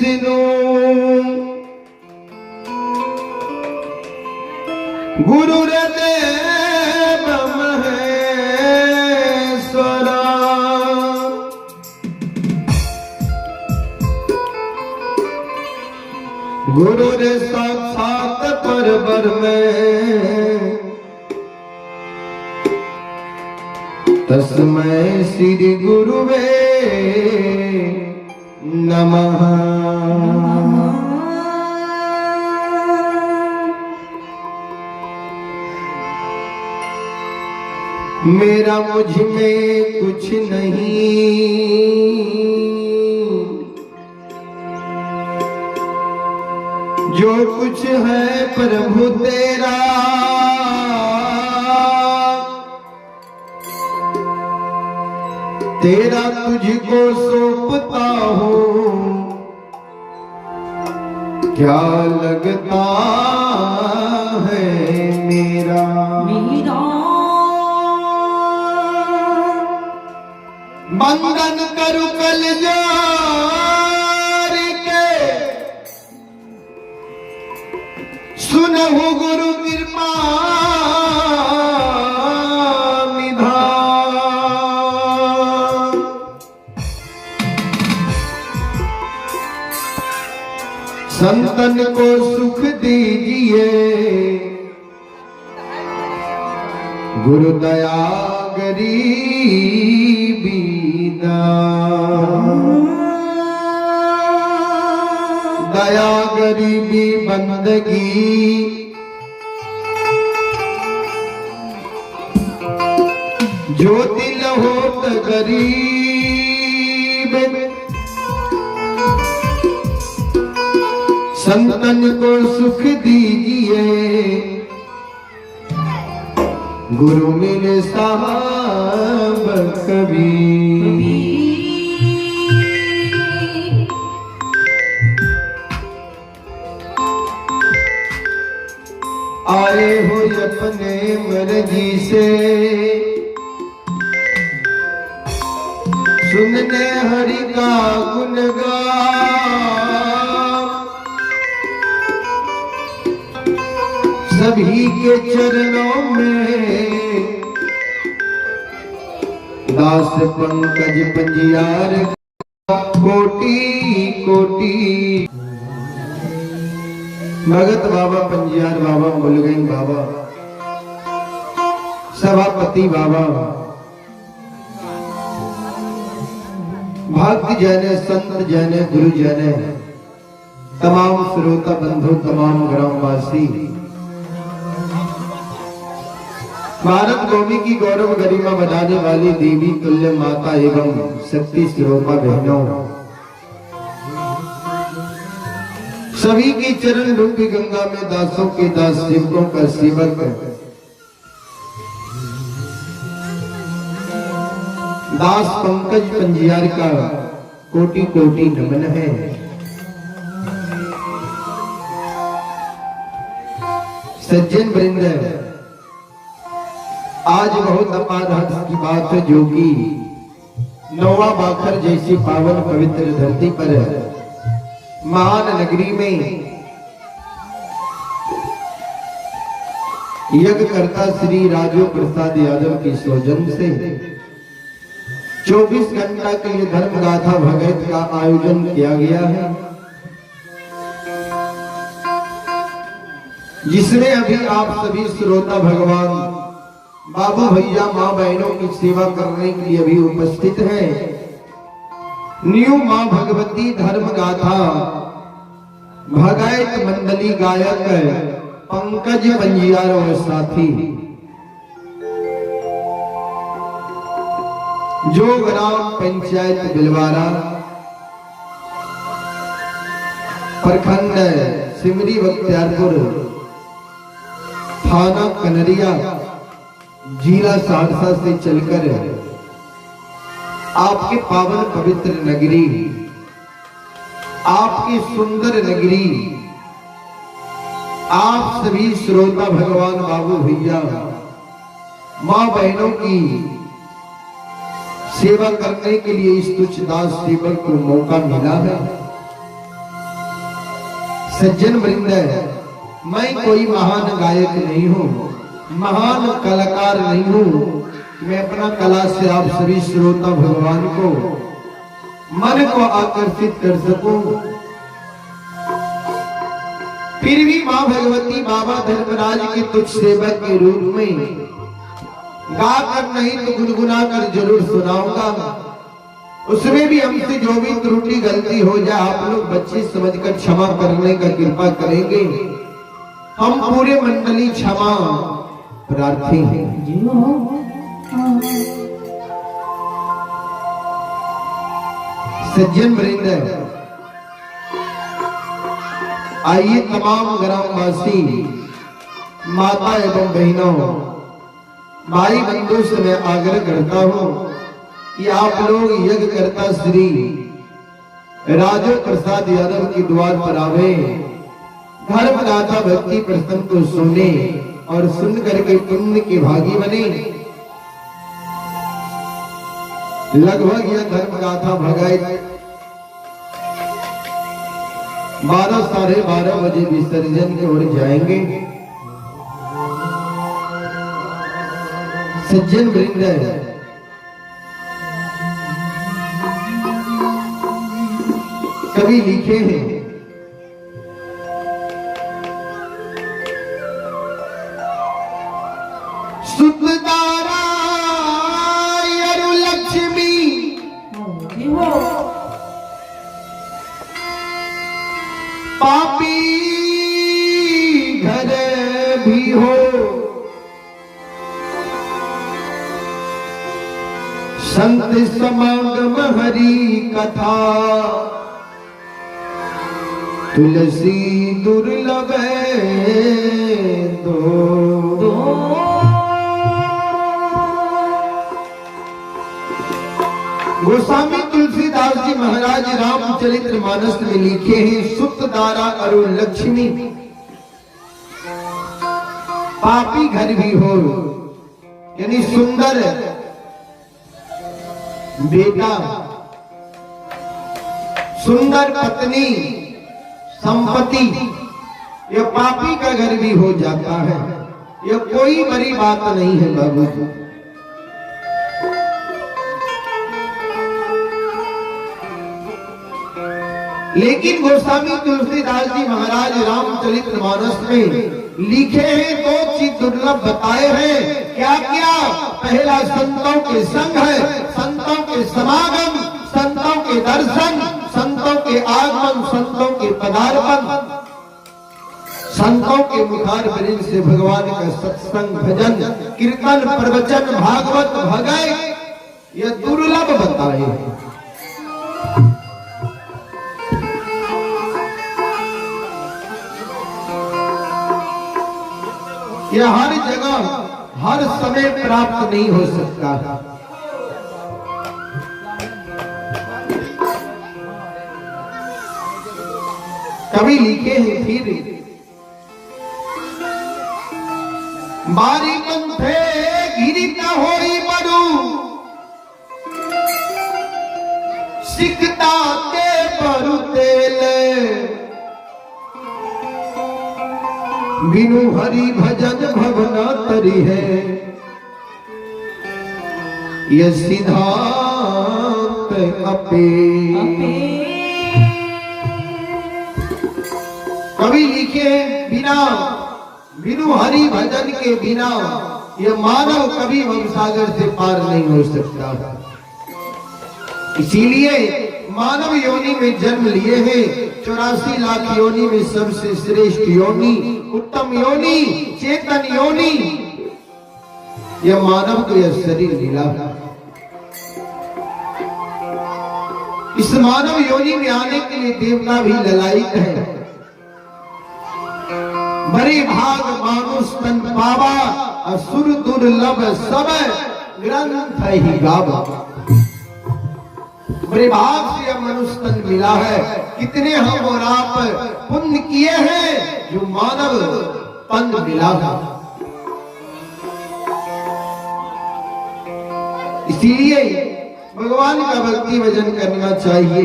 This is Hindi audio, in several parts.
विष्णु गुरुर्देव महेश्वरा गुरुर साक्षात परब्रह्म तस्मै श्री गुरुवे नमः। मेरा मुझ में कुछ नहीं, जो कुछ है प्रभु तेरा। तेरा तुझको सौंपता हूँ, क्या लगता है मेरा। बंधन करु कल जार के, सुनहु गुरु कृपा निधान। संतन को सुख दीजिए, गुरु दया गरीबी दया गरीबी बंदगी, जो दिल होत गरीब। संतन को सुख दीजिए, गुरु मिले साहब कभी। आए हो अपने मर्जी से, सुनने हरि का गुणगान। सभी के चरणों में दास पंकज पंजियार कोटि कोटि। भगत बाबा पंजियार बाबा, मुलगई बाबा, सभापति बाबा, भक्त जन, संत जन, गुरु जन, तमाम श्रोता बंधु, तमाम ग्रामवासी, भारत भूमि की गौरव गरिमा बढ़ाने वाली देवी तुल्य माता एवं शक्ति स्वरूपा बहनों, सभी के चरण रूपी गंगा में दासों के दास, सेवकों का सेवक, दास पंकज पंजियार का कोटि कोटि नमन है। सज्जन वृंद, आज बहुत अपार हर्ष की बात है, जो कि नौवा बाखर जैसी पावन पवित्र धरती पर महान नगरी में यज्ञकर्ता श्री राजू प्रसाद यादव की सौजन्य से 24 घंटा के लिए धर्म गाथा भगत का आयोजन किया गया है, जिसमें अभी आप सभी श्रोता भगवान बाबू भैया माँ बहनों की सेवा करने के लिए भी उपस्थित हैं। न्यू माँ भगवती धर्म गाथा भगायत मंडली गायक पंकज पंजियार और साथी, जो ग्राम पंचायत बिलवारा, प्रखंड सिमरी बख्तियारपुर, थाना कनरिया, जिला सहरसा से चलकर आपके पावन पवित्र नगरी, आपकी सुंदर नगरी, आप सभी श्रोता भगवान बाबू भैया माँ बहनों की सेवा करने के लिए इस तुच्छ दास सेवक को मौका मिला है। सज्जन वृंद, मैं कोई महान गायक नहीं हूँ, महान कलाकार नहीं हूँ। मैं अपना कला से आप सभी श्रोता भगवान को मन को आकर्षित कर सकूं। फिर भी मां भगवती बाबा धर्मराज के तुझ सेवक के रूप में गा कर नहीं तो गुनगुना कर जरूर सुनाऊंगा। उसमें भी हमसे जो भी त्रुटि गलती हो जाए आप लोग बच्चे समझकर क्षमा करने का कृपा करेंगे। हम पूरे मंडली क्षमा प्रार्थी हैं। सज्जन वृंद, आइए तमाम ग्रामवासी, माता एवं बहनों, भाई बंधु से मैं आग्रह करता हूं कि आप लोग यज्ञ करता श्री राजो प्रसाद यादव के द्वार पर आवे, धर्म गाथा भक्ति प्रसंग को सुने और सुन करके पुण्य के भागी बने। लगभग यह धर्म गाथा भगायत 12 साढ़े 12 बजे विसर्जन की ओर जाएंगे। सज्जन वृंद, कवि लिखे हैं, सुतदारा अरु लक्ष्मी पापी घर भी हो, संत समागम हरि कथा तुलसी दुर्लभ दो। गोस्वामी तुलसीदास जी महाराज रामचरितमानस में लिखे हैं, सुत दारा अरु लक्ष्मी पापी घर भी हो, यानी सुंदर बेटा, सुंदर पत्नी, संपत्ति, यह पापी का घर भी हो जाता है। यह कोई बड़ी बात नहीं है बाबू जी। लेकिन गोस्वामी तुलसीदास जी महाराज रामचरितमानस में लिखे हैं, दो चीज दुर्लभ बताए हैं। क्या क्या? पहला संतों के संग है, संतों के समागम, संतों के दर्शन, संतों के आगमन, संतों के पदार्पण, संतों के मुखार ब्रज से भगवान का सत्संग, भजन, कीर्तन, प्रवचन, भागवत भगाए, यह दुर्लभ बताए। यह हर जगह हर समय प्राप्त नहीं हो सकता। कभी लिखे हैं फिर, बारी कंठे गिरी न होई बड़ू, सिकता के बरु तेले, बिनु हरि भजन भवना तरी है, यह सिद्धांत अपे। कवि लिखे, बिनु हरि भजन के बिना यह मानव कभी भवसागर से पार नहीं हो सकता। इसीलिए मानव योनि में जन्म लिए हैं, 84 लाख योनि में सबसे श्रेष्ठ योनि, उत्तम योनि, चेतन योनि, यह मानव को यह शरीर मिला। इस मानव योनि में आने के लिए देवता भी ललायित है। बड़े भाग मानुष तन पावा, असुर दुर्लभ सब ग्रंथ ही गावा। बड़े भाग से यह मनुष्य तन मिला है। कितने हम और आप पुण्य किए हैं जो मानव तन मिला है। इसीलिए भगवान का भक्ति भजन करना चाहिए।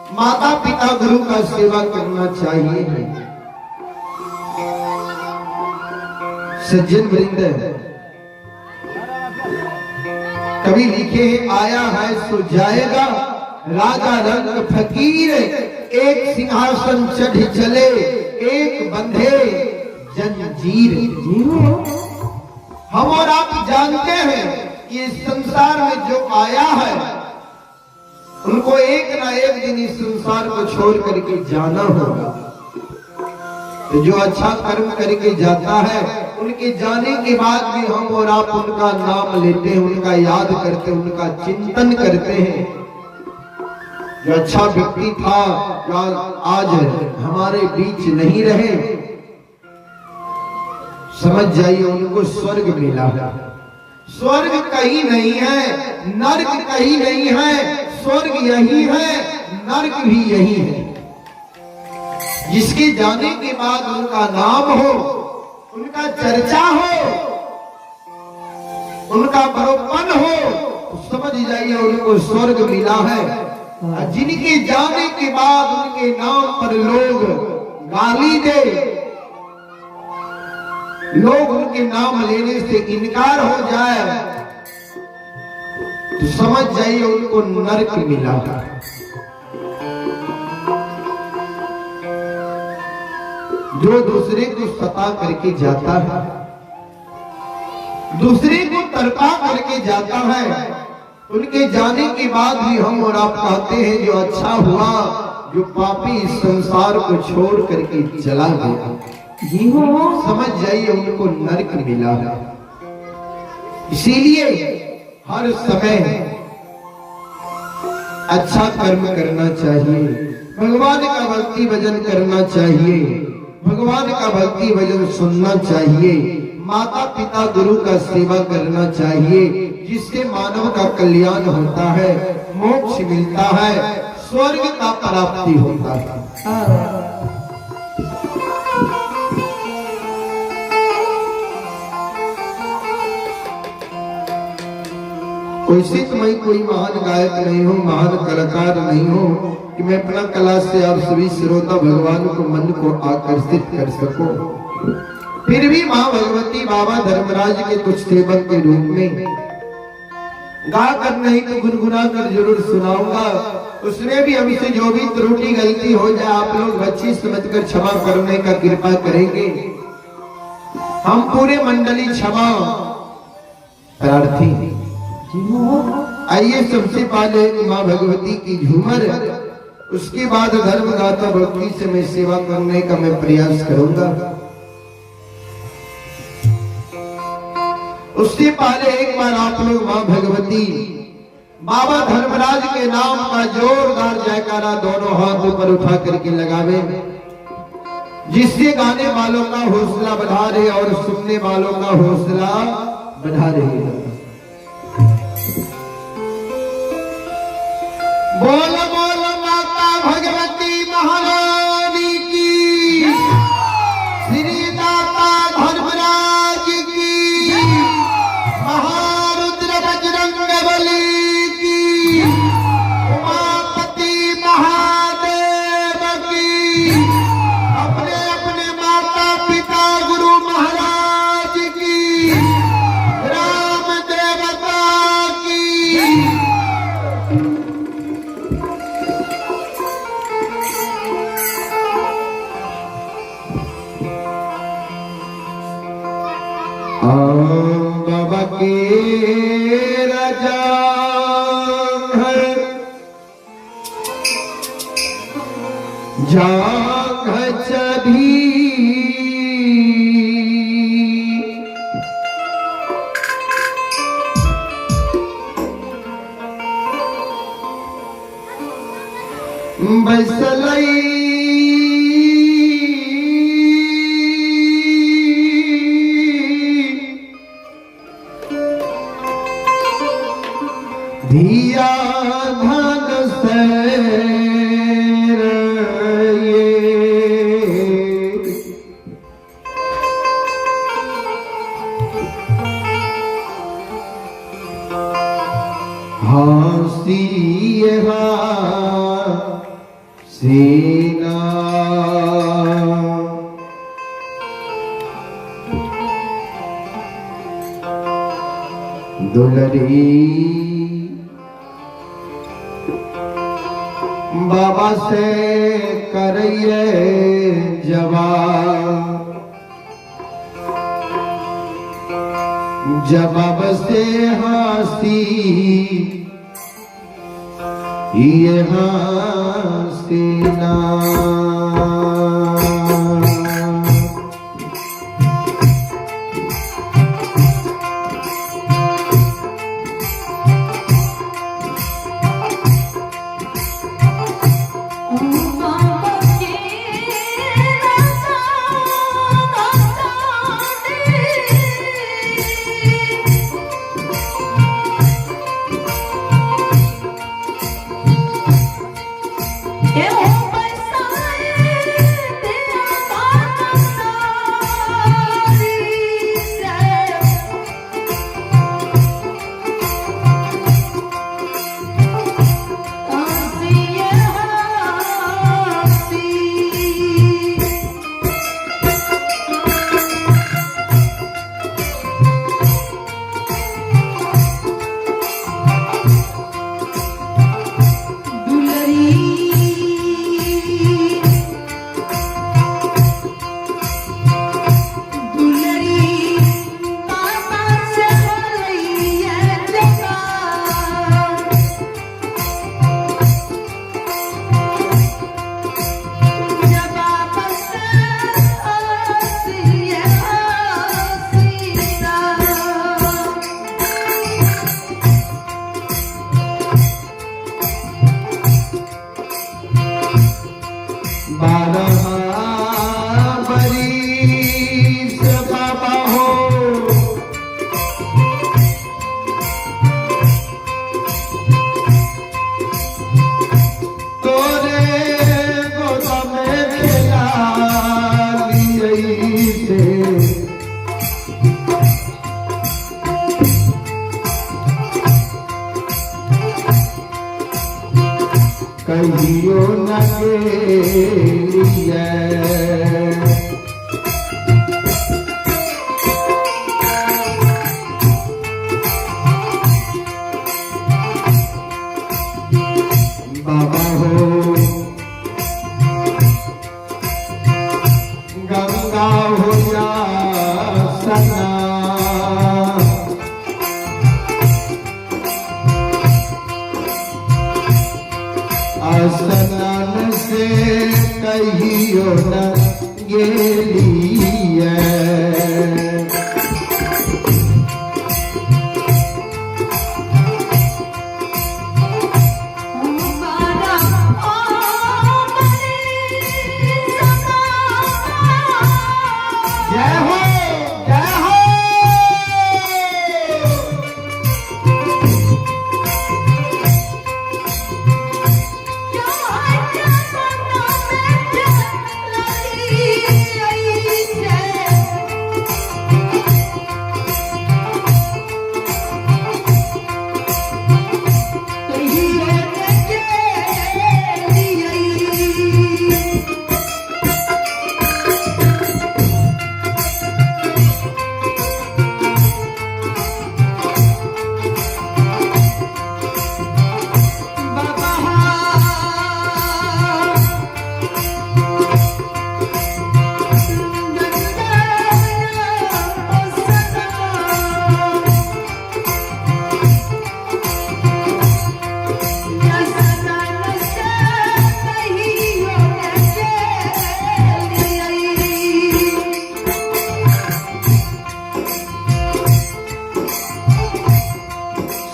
माता पिता गुरु का सेवा करना चाहिए। सज्जन वृंद कभी लिखे आया है सो जाएगा, राजा रंग फकीर एक सिंहासन चढ़ चले, एक बंधे जंजीर। हम और आप जानते हैं कि इस संसार में जो आया है उनको एक ना एक दिन इस संसार को छोड़ करके जाना होगा। तो जो अच्छा कर्म करके जाता है उनके जाने के बाद भी हम और आप उनका नाम लेते हैं, उनका याद करते हैं, उनका चिंतन करते हैं। जो अच्छा व्यक्ति था आज हमारे बीच नहीं रहे, समझ जाइए उनको स्वर्ग मिला। स्वर्ग कहीं नहीं है, नरक कहीं नहीं है, स्वर्ग यही है, नरक भी यही है। जिसके जाने के बाद उनका नाम हो, उनका चर्चा हो, उनका बड़ोपन हो, तो समझ जाइए उनको स्वर्ग मिला है। जिनके जाने के बाद उनके नाम पर लोग गाली दे, लोग उनके नाम लेने से इनकार हो जाए, तो समझ जाइए उनको नरक मिला है। जो दूसरे को सता करके जाता है, दूसरे को तड़पा करके जाता है, उनके जाने के बाद भी हम और आप कहते हैं जो अच्छा हुआ जो पापी इस संसार को छोड़ करके चला गया। जी हो, समझ जाइए उनको नरक मिला है। इसीलिए हर समय अच्छा कर्म करना चाहिए, भगवान का भक्ति भजन करना चाहिए, भगवान का भक्ति भजन सुनना चाहिए, माता पिता गुरु का सेवा करना चाहिए, जिससे मानव का कल्याण होता है, मोक्ष मिलता है, स्वर्ग का प्राप्ति होता है। वैसे तो मैं कोई महान गायक नहीं हूँ, महान कलाकार नहीं हूँ कि मैं अपना कला से आप सभी श्रोता भगवान को मन को आकर्षित कर सकूं। फिर भी माँ भगवती बाबा धर्मराज के कुछ सेवक के रूप में गा कर नहीं तो गुनगुना कर जरूर सुनाऊंगा। उसमें भी हमसे जो भी त्रुटि गलती हो जाए आप लोग अच्छी समझकर क्षमा करने का कृपा करेंगे। हम पूरे मंडली क्षमा प्रार्थी। आइए सबसे पहले माँ भगवती की झूमर, उसके बाद धर्म गाथा भक्ति से मैं सेवा करने का मैं प्रयास करूंगा। उससे पहले एक बार आप लोग माँ भगवती बाबा धर्मराज के नाम का जोरदार जयकारा दोनों हाथ ऊपर उठा करके लगावे, जिससे गाने वालों का हौसला बढ़ा रहे और सुनने वालों का हौसला बढ़ा रहे। बोल बोल माता भगवती महारानी की, श्री दाता धर्मराज की, महारुद्र बजरंगबली की, उमापति महादेव की, अपने अपने माता पिता गुरु महाराज की, राम देवता की। बाबा के राजा है जाग चढ़ी, बसलई धिया धन सैर हासी सीना। दुलरी बाबा से करिए जवाब, जवाब से हंसी ये हसीना। कहियो न गेलिए बाबा हो गंगा हो या सना, स्नान से कहियो न गेलिए। जय हो जय हो।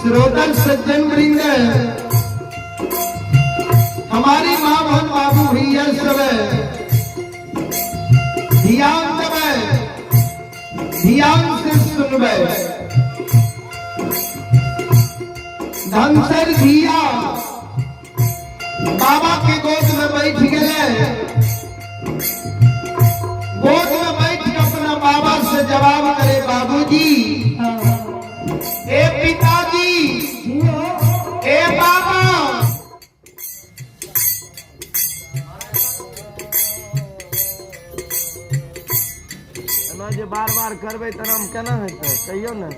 श्रोता सज्जन वृंद, हमारी माँ बहन बाबू भैया सब ध्यान देवे, ध्यान से सुनवे। धनसर धिया बाबा के गोद में बैठ गए, गोद में बैठ के अपना बाबा से जवाब करे, बाबूजी, ए पिताजी, ए बाबा, जे बार बार करबे तना हम केना हेतै कहियो ने।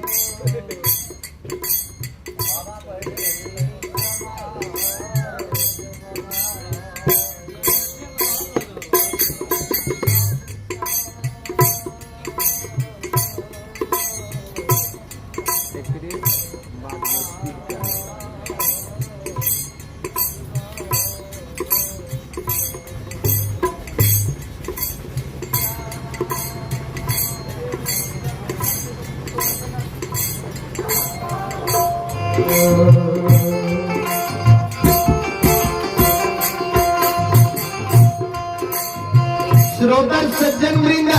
श्रोता सज्जन वृंद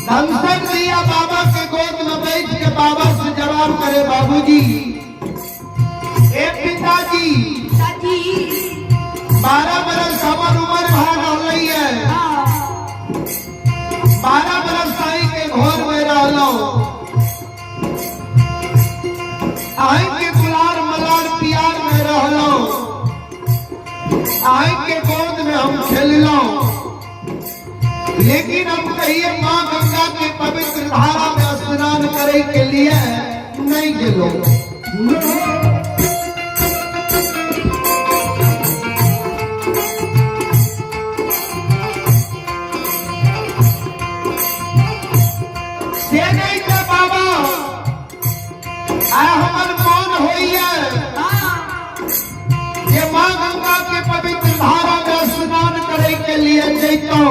धमसर दिया बाबा के गोद में बैठ के बाबा से जवाब करे, बाबूजी ए पिताजी 12 बरस हमार उम्र भाग रही है, 12 बरस साई के घोर में रहलो, आई के दुलार मलार प्यार में रहलो, आई के गोद में हम खेललो, लेकिन हम कहिए माँ गंगा के पवित्र धारा में स्नान करे के लिए नहीं गेलो। से नहीं था बाबा हमर कौन होइए ये माँ गंगा के पवित्र धारा में स्नान करे के लिए जैतो।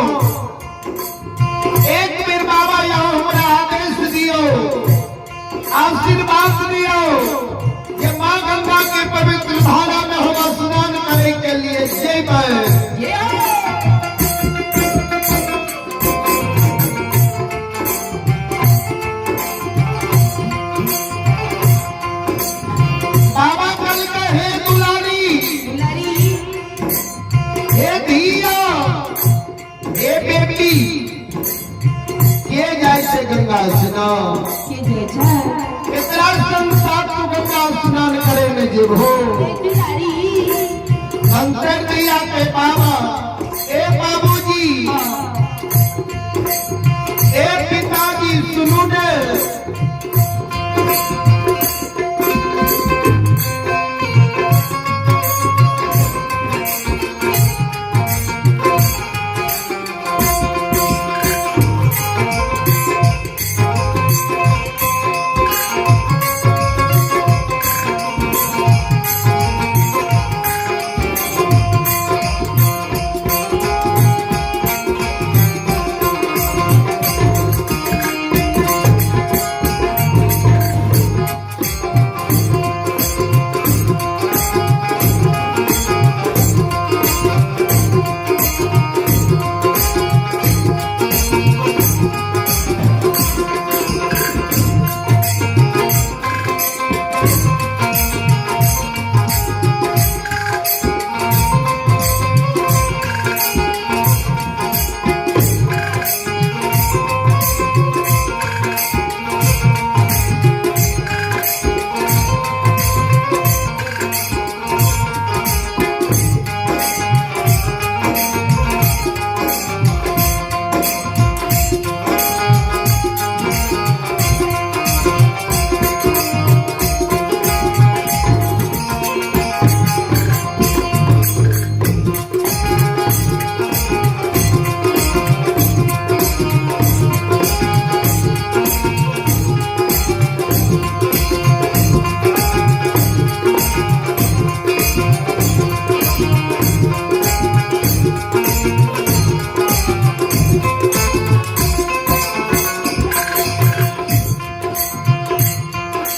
एक बेर बाबा यहाँ हमरा आदेश दियो, आशीर्वाद दियो कि माँ गंगा के पवित्र धारा में हम स्नान करे के लिए जेबै। बाबा कल के हे दुलारी, हे धिया, हे बेटी के जाय से गंगा स्नान इतना संसार को गंगा स्नान करे में जेबो। शंकर दिया के बाबा ए बाबूजी ए पिताजी सुनू ने,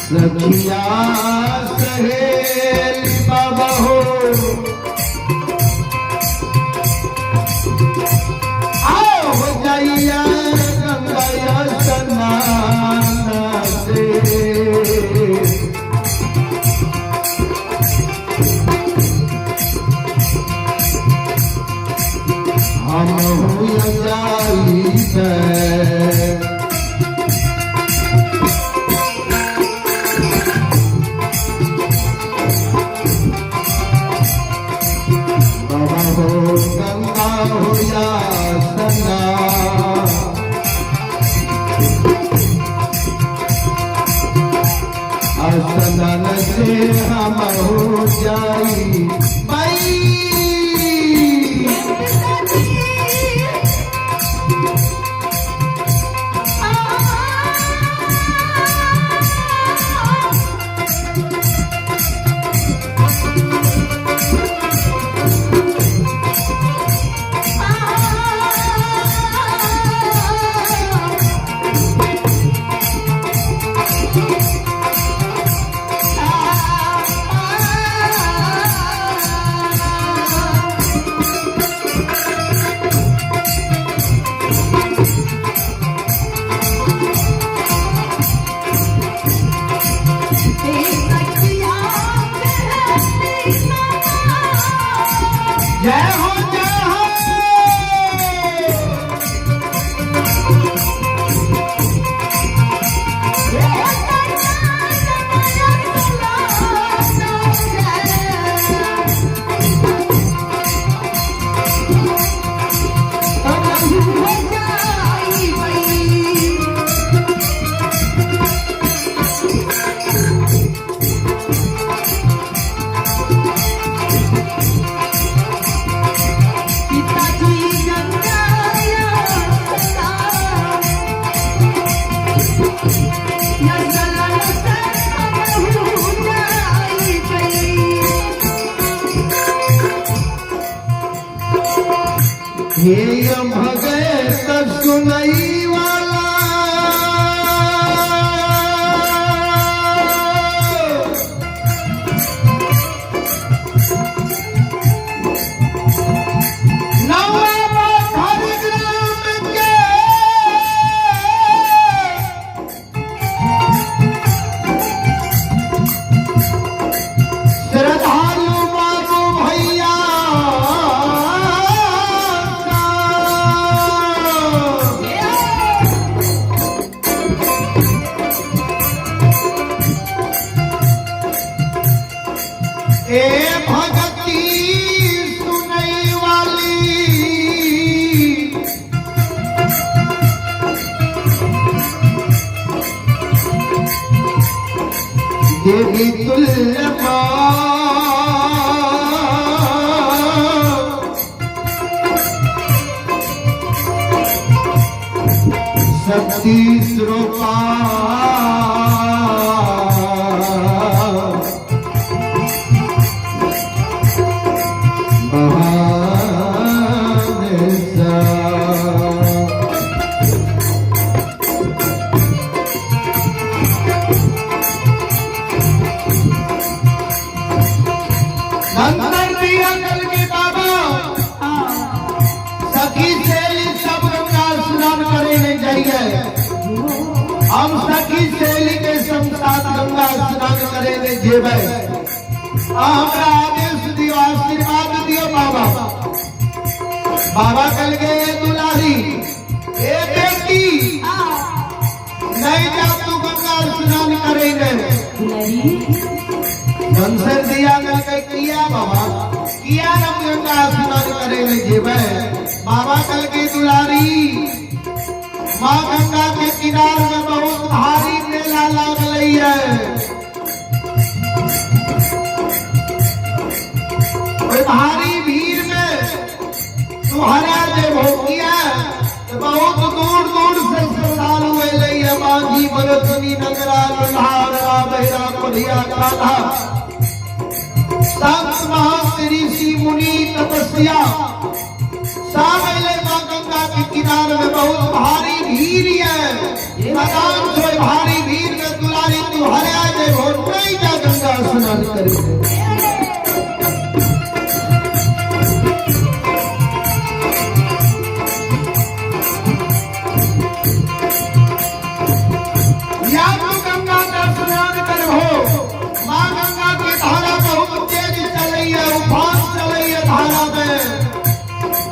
सखिया सहेली बाबा हो आओ हो जाइया गंगा स्नान से, हम हो जाई गंगा हो या हे भगत सुनई वाला देवी तुल्य शक्ति स्वरूपा हम सखी सहेली के साथ गंगा स्नान करेंगे जेब हमरा आदेश दियो आशीर्वाद दियो बाबा। बाबा कल गए दुलारी ए बेटी नहीं जा तू गंगा स्नान करेंगे धनसर दिया कल के किया बाबा किया हम गंगा स्नान करेंगे जेब बाबा कल के दुलारी माँ गंगा के किनार में बहुत भारी मेला लग रही है। भारी भीड़ में तुम्हारा जब हो गया तो बहुत दूर दूर से श्रद्धालु अल है। बाजी बरसनी नगरा लोहारा बहरा पढ़िया कान्हा संत महंत ऋषि मुनि तपस्या सब अले माँ गंगा के किनारे में बहुत भारी भीड़ है। मैदान से भारी भीड़ में दुलारी तू हरा जे हो नहीं जा गंगा स्नान करे। या तू गंगा का स्नान कर हो माँ गंगा की धारा बहुत तेज चल रही है उफान चल रही है धारा में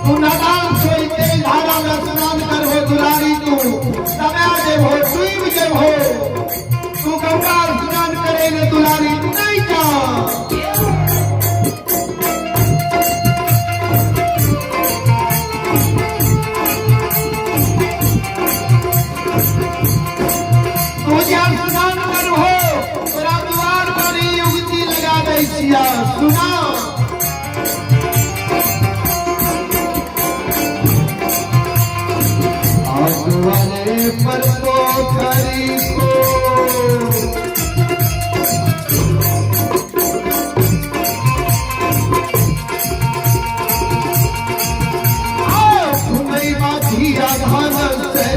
तू नदान सोई तेज धारा में स्नान कर हो दुलारी तू समय जब हो डूब जब हो तू गंगा स्नान करेंगे दुलारी नहीं जा। तू जब स्नान कर हो तेरा द्वार पर ही युवती लगा दे सिया सुना वाले पर पोखरी को तुम्हें बाधिया धन से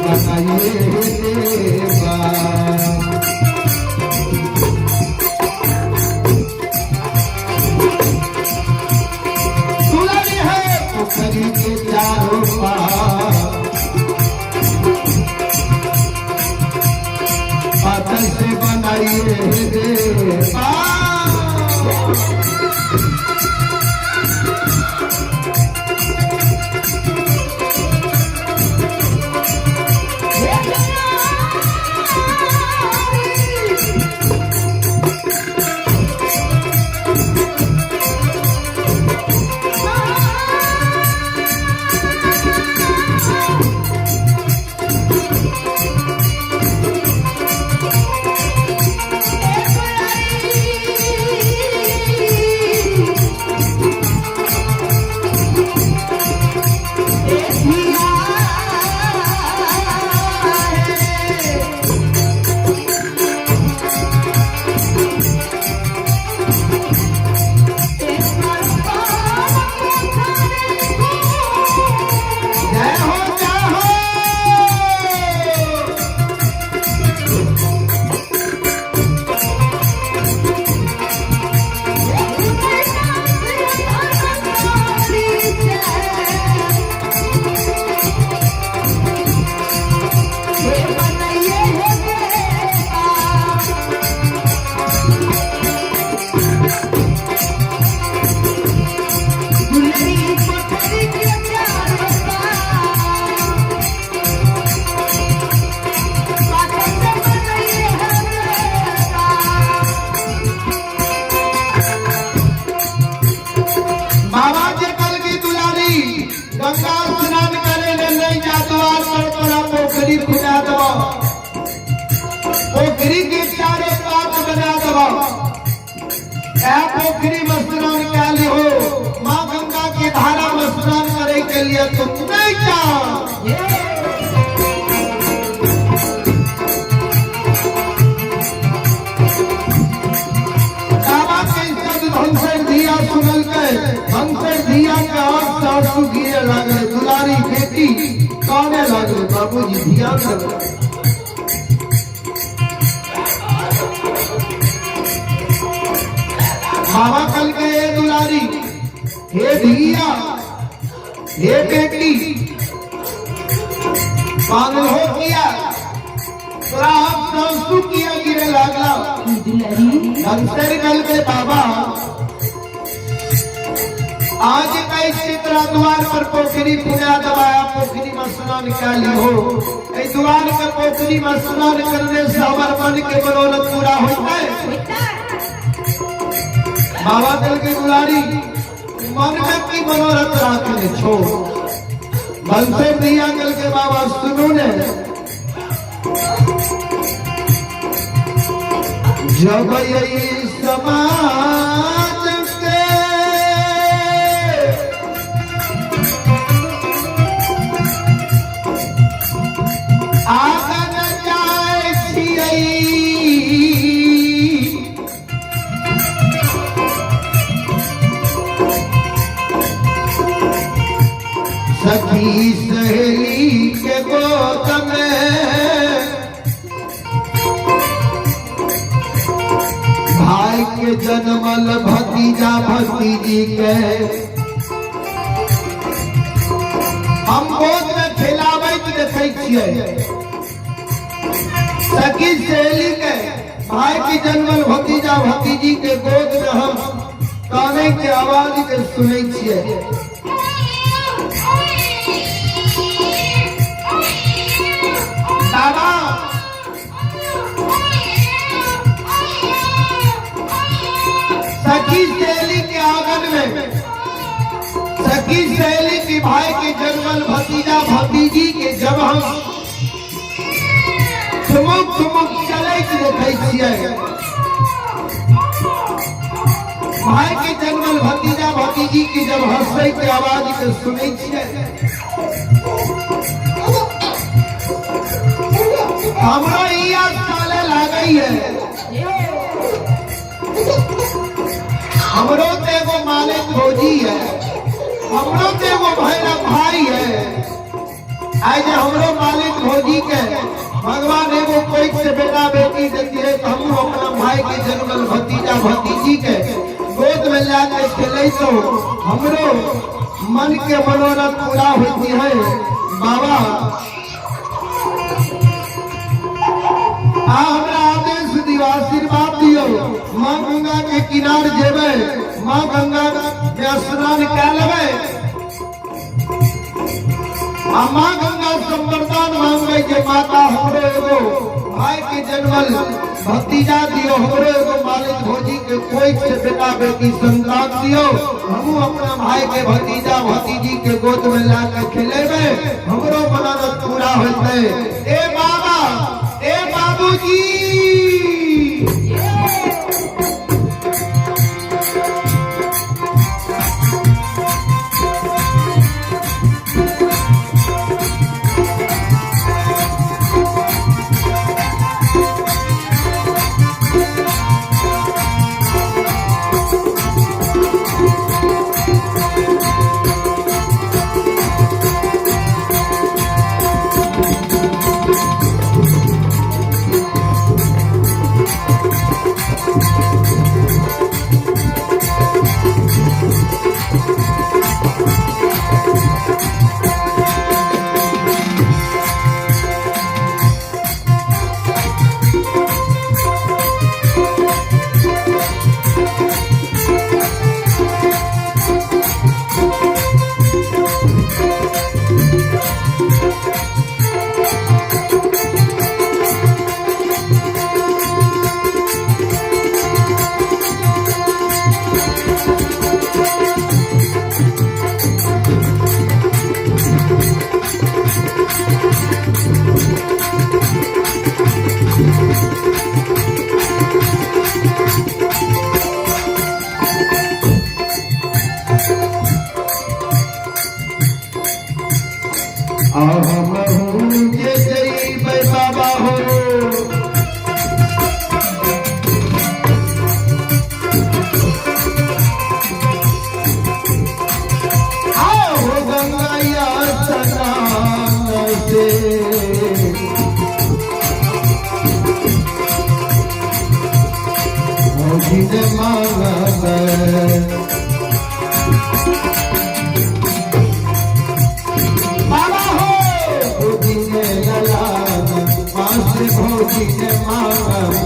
बताइए देवा के चारों पाथर से बनाइए देवा ए पोखरी में स्नान क्या ली हो, माँ गंगा के धारा में स्नान करे के लिए तुम नहीं जा। भंसर दिया सुनल के, भंसर दिया के आग सासू गिरे लागले, दुलारी बेटी काने लागले, बाबूजी ध्यान रखो। बाबा कल के दुलारी, हे धिया, हे बेटी, पागल हो किया, तोरा आग सासू किया गिरे लागला। भंसर कल के बाबा आज कई चित्रा द्वार पर पोखरी पुण्या दबाया, पोखरी में स्नान क्या ली हो। द्वार पर पोखरी में स्नान करने से हमारे मन के मनोरथ पूरा होता है। बाबा दल की दुलारी मन में की मनोरथ रखने छोड़, बंसर दिया कल के बाबा सुनो ने, जब यही समाज के आगन जाए छियई, सखी सहेली के गोद में भाई के जन्मल भतीजा भतीजी के, हम गोद में खिलाबैत देखै छियै। सखी सहेली के भाई के जन्मल भतीजा भतीजी के गोद में हम काने के आवाज के सुनै छियै। दादा सखी सहेली के आंगन में, सखी सहेली की भाई के जन्मल भतीजा भतीजी के जब हम ठुमुक ठुमुक चले देखे छियै, भाई के जन्मल भतीजा भतीजी की जब हंसै के आवाज के सुनै छियै, हमरा याद साले लागई है। हमरो तो एगो मालिक भौजी है, हमरो तो एगो भैया भाई है। आज हमरो मालिक भौजी के भगवान एगो कोई से बेटा बेटी देती है, तो हम अपना भाई के जन्मल भतीजा भतीजी के गोद में लाके खेले तो हमरो मन के मनोरथ पूरा होती है। बाबा हमरा आदेश दियो, आशीर्वाद दियो, माँ गंगा के किनार जेबे, माँ गंगा के स्नान क्या लेबे, माँ गंगा से वरदान मांगे के माता हमरो एगो भाई के जन्मल भतीजा दियो, हमरो एगो मालिक भौजी के कोई से बेटा बेटी संतान दियो, हम अपना भाई के भतीजा भतीजी के गोद में लाकर खेलेबे, हमरो मनोरथ पूरा होते। ए बाबा, ए बाबूजी, दिन मांगब बाबा हो दिन ललान पास भोजिन मांगब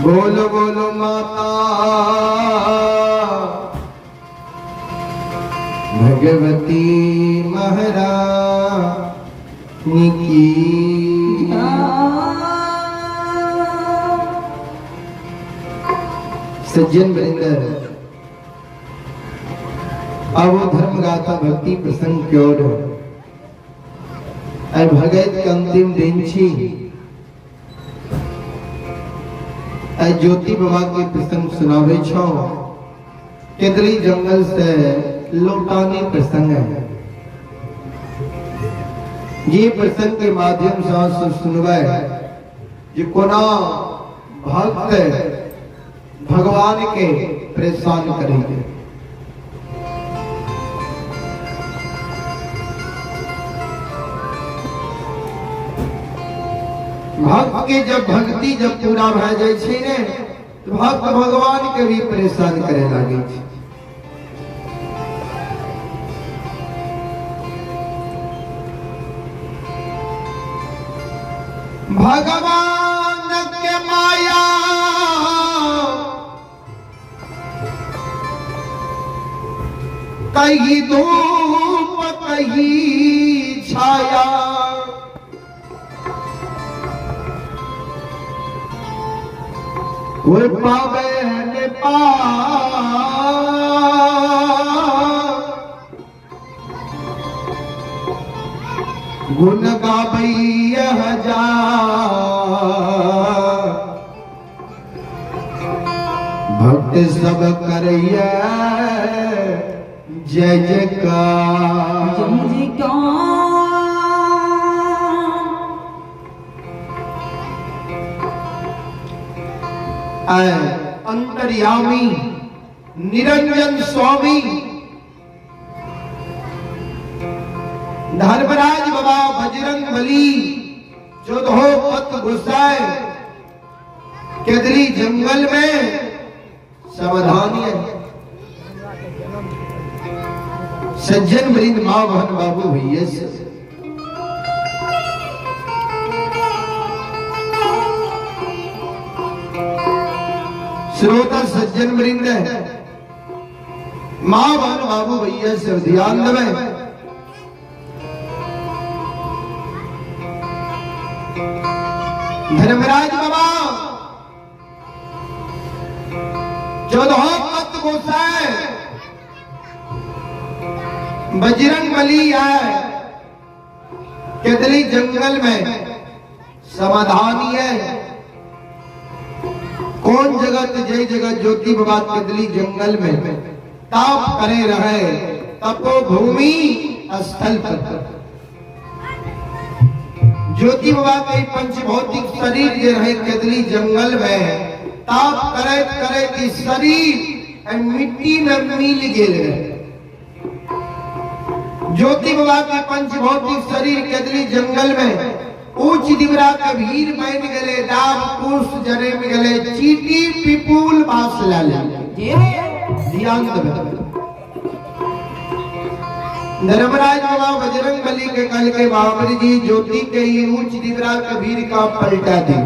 बोलो बोलो माता भगवती महारानी की सज्जन वृंद अब धर्म गाथा भक्ति प्रसंग की ओर भगत के अंतिम दिन छी ज्योति बाबा के प्रसंग सुनावे छो केदरी जंगल से लौटाने प्रसंग है। ये प्रसंग के माध्यम से सुनवे जो कोना भक्त भगवान के परेशान करेंगे। भक्त के जब भक्ति जब पूरा भय जाए छे ने तो भक्त भगवान के भी परेशान करे लागे छे। भगवान के माया कहीं धूप कहीं छाया वो पावे ने पा गुण गावैया हजार भक्त सब करैया जय जयकार अंतर्यामी निरंजन स्वामी धर्मराज बाबा बजरंग बली चौदह पत घुसाए केदरी जंगल में सावधानी सज्जन वृंद मां बहन बाबू भैया से श्रोता सज्जन वृंद मां बहन बाबू भैया से ध्यान देवे। धर्मराज बाबा गोसाई बजरंगबली आए केदली जंगल में समाधान है कौन जगत जय जगत ज्योति बाबा केदली जंगल में ताप करे रहे तपो भूमि स्थल पर ज्योति बाबा के पंचभौतिक शरीर जे रहे केदली जंगल में ताप करे करे कि शरीर मिट्टी में मिल गेल ज्योति बाबा के पंचभौतिक शरीर केदली जंगल में उच्च दिवरा के भीड़ बन गए डाब कुश जरे में गए चीटी पिपुल बास लाले ध्यान देवे धर्मराज बाबा बजरंगबली के कल के बाबर जी ज्योति के ही उच्च दिवरा के भीड़ का पलटा दे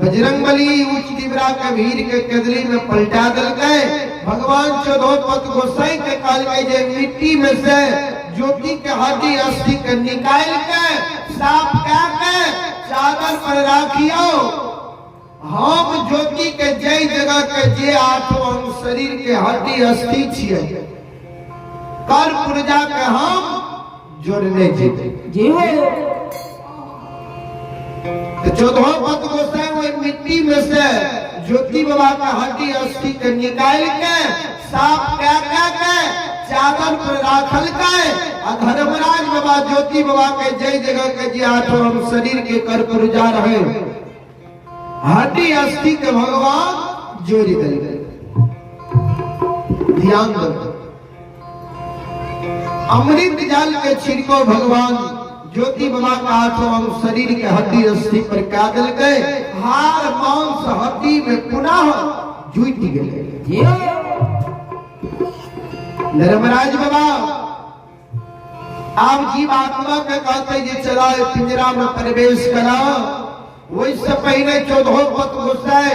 बजरंगबली उच्च दिवरा के भीड़ के केदली में पलटा दल गए भगवान चौदोपत गोसाई के काल के जे मिट्टी में से ज्योति के हड्डी अस्थि के निकाल के साफ के चादर पर राखियो हम ज्योति के जय जगह के जे आठों अंग शरीर के हड्डी अस्थि छिए कर पुरजा के हम जोड़ने जीते जी हो तो चौदह पद गोसाई वो मिट्टी में से ज्योति बाबा का हड्डी अस्थि के निकाल के साफ के चादर पर राखल के धर्मराज बाबा ज्योति बाबा के जय जगह के जे आठों हम शरीर के कर पुरजा रहे हड्डी अस्थि के भगवान जोड़ी दे ध्यान दो अमृत जल के छिड़को भगवान ज्योति बाबा का आठों अंग शरीर के हड्डी अस्थि पर क्या दल गए हार मांस हड्डी में पुनः जुट गए धर्मराज बाबा आप जीव आत्मा के कहते जे चला पिंजरा में प्रवेश करा वही से पहले चौदह पत गोसाई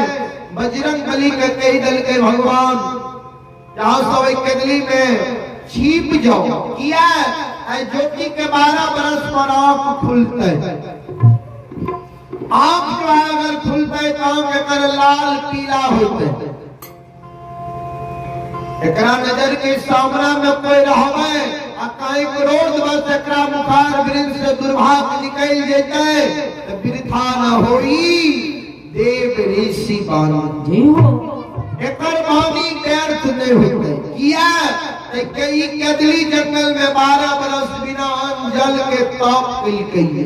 बजरंगबली के कई दल के भगवान जहां सब केदली में छिप जाओ किया ज्योति के 12 बरस पर आंख खुलते आंख जो है अगर खुलते तो आंख अगर लाल पीला होते एकरा नजर के सामना में कोई रहवे आ काई क्रोध बस एकरा मुखार वृंद से दुर्भाग निकल जेते तो वृथा न होई देव ऋषि बानी जी हो एकर बानी व्यर्थ नहीं होते किया कई केदली जंगल में 12 बरस बिना अन्न जल के तप कई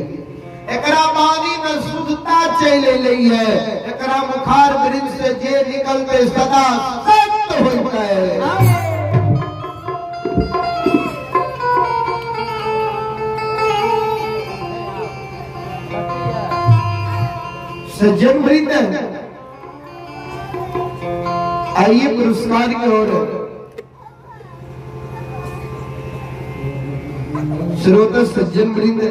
एकरा बानी में शुद्धता चले लई है एकरा मुखार वृंद से जे निकलते सदा सत्य होता है सज्जन वृंद आइए पुरस्कार की ओर श्रोता सज्जन वृंद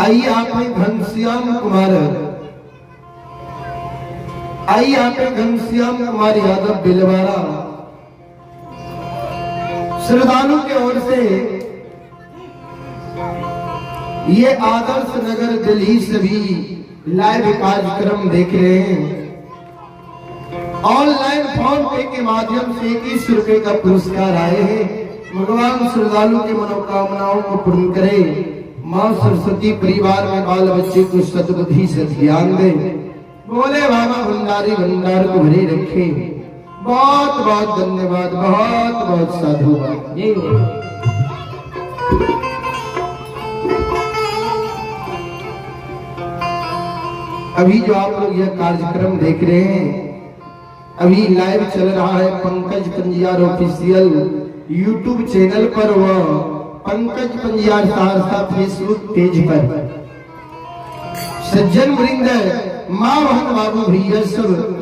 आइए आप घनश्याम कुमार आइए आप घनश्याम कुमार यादव बिलवाड़ा श्रद्धालु के ओर से ये आदर्श नगर दिल्ली से भी लाइव कार्यक्रम देख रहे हैं ऑनलाइन फोन पे के माध्यम से 21 रुपए का पुरस्कार आए हैं भगवान श्रद्धालु की मनोकामनाओं को पूर्ण करे मां सरस्वती परिवार में बाल बच्चे को सद्बुद्धि से ध्यान दे बोले बाबा भंडारी भंडार को भरे रखे बहुत बहुत धन्यवाद बहुत बहुत साधुवाद अभी जो आप लोग यह कार्यक्रम देख रहे हैं अभी लाइव चल रहा है Pankaj Panjiyar official YouTube channel पर व पंकज पंजियार सहरसा फेसबुक पेज पर सज्जन वृंद माँ बहन बाबू भैया सब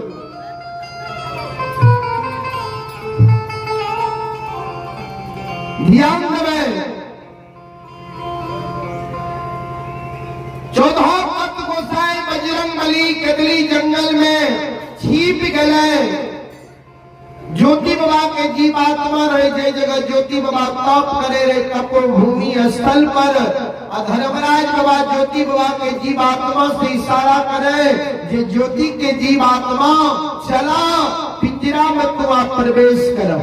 ध्यान देवे 14 पत गोसाई बजरंगबली केदली जंगल में छिप गए ज्योति बाबा के जीवात्मा रहे जय जगह ज्योति बाबा तप करे रहे तपो भूमि स्थल पर धर्मराज बाबा ज्योति बाबा के जीवात्मा से इशारा करे जे ज्योति के जीवात्मा चला पिंजरा में तुम प्रवेश करो।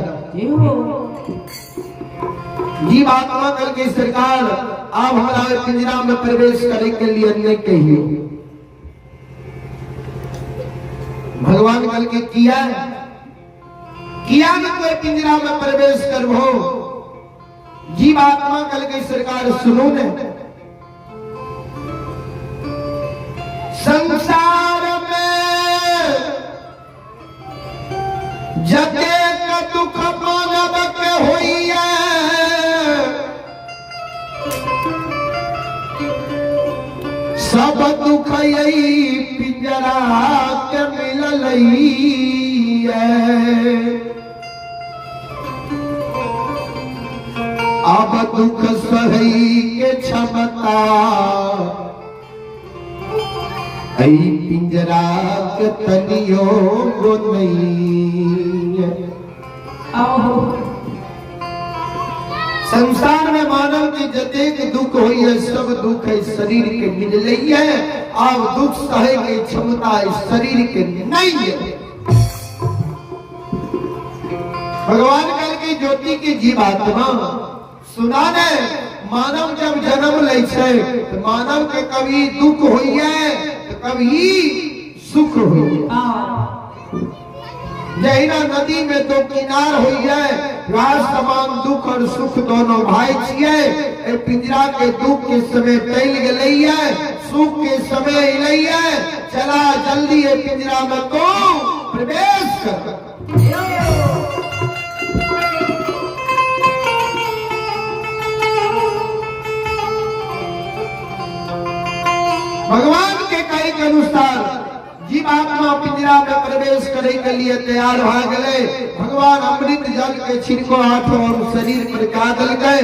जीवात्मा कल के सरकार आप हमारा पिंजरा में प्रवेश करने के लिए नहीं कहिए। भगवान कल के किया न कोई पिंजरा में प्रवेश करो। जीवात्मा कल के सरकार सुनो ने संसार में जते का दुख मानव के होई है सब दुख यही पिंजरा के मिलल है। अब दुख सही के क्षमता पिंजरा के तनियो गो नहीं है। संसार में मानव की जतेक दुख हुई है सब दुख है शरीर के मिल रही है। अब दुख सहे की क्षमता शरीर के नहीं है। भगवान कल की ज्योति की जीवात्मा सुना ने मानव जब जन्म ले तो मानव के कभी दुख हुई है तो कभी सुख हुई है। जहिना नदी में दो किनार हुई है राज समान दुख और सुख दोनों भाई छिए। पिंजरा के दुख के समय टल गई है सुख के समय इलई है। चला जल्दी है पिंजरा में तो प्रवेश कर। भगवान के कहे के अनुसार जीवात्मा पिंजरा में प्रवेश करे के लिए तैयार हो गए। भगवान अमृत जल के छिड़को हाथों और शरीर पर कादल गए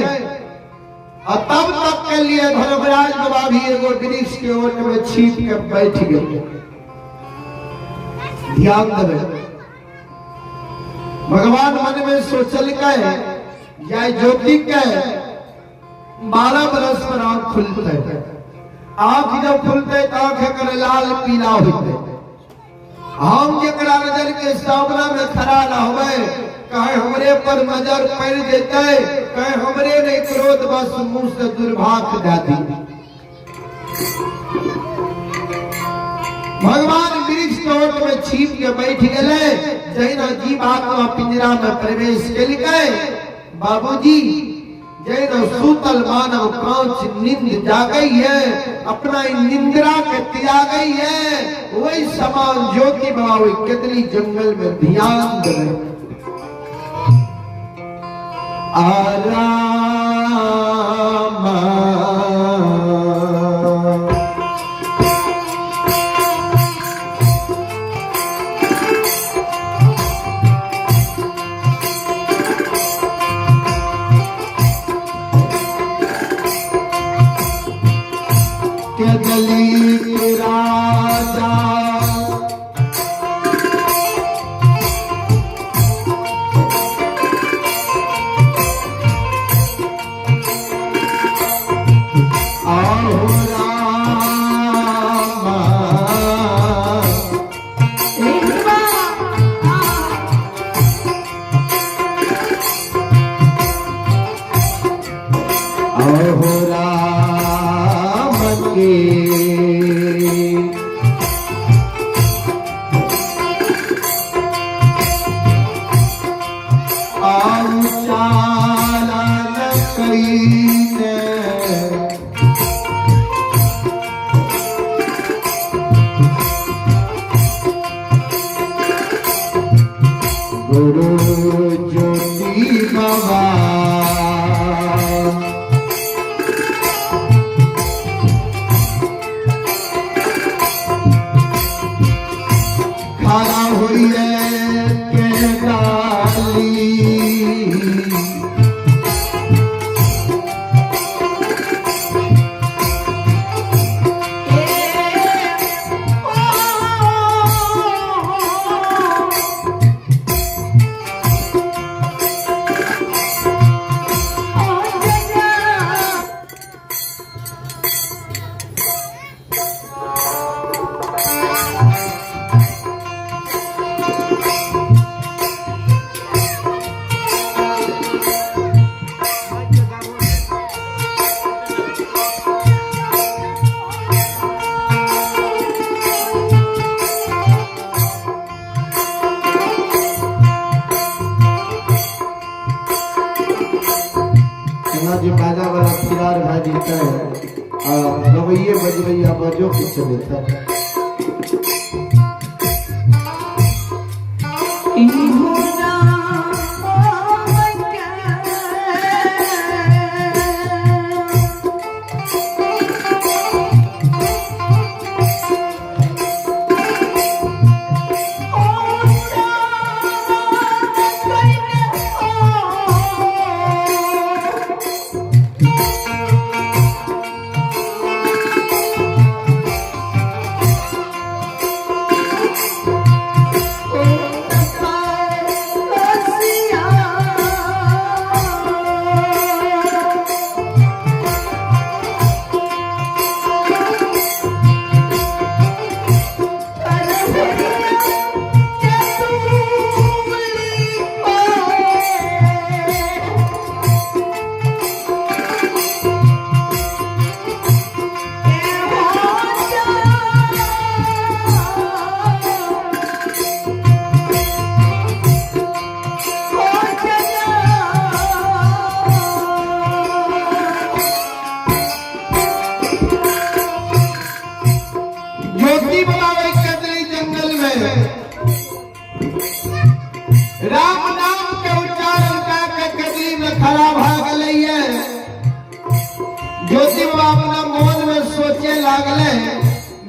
और तब तक के लिए धर्मराज बाबा भी एगो वृक्ष के ओट में छिप के बैठ गए। ध्यान देवे भगवान मन में सोचल के ज्योति के 12 बरस पर आंख खुलते आंख जब खुलते तो आंख कर लाल पीला होते। हम जरा नजर के सामना में खड़ा न हुए कहे हमरे पर नजर पड़ जेते कहे हमरे ने क्रोध बस मुंह से दुर्भाग जाती। भगवान वृक्ष के ओट में छिप के बैठ गए। जैना जीवात्मा पिंजरा में प्रवेश के बाबूजी जैना सूतल मानव कांच नींद जागई है अपना निंद्रा के त्याग गई है। वही समान ज्योति बाबा केतली जंगल में ध्यान दे आराम राजा जाता है रवैये बजवैया बजो के चले था। राम नाम के उच्चारण का कदीम खड़ा भाग लइए। ज्योति बाबा अपना मन में सोचे लागले,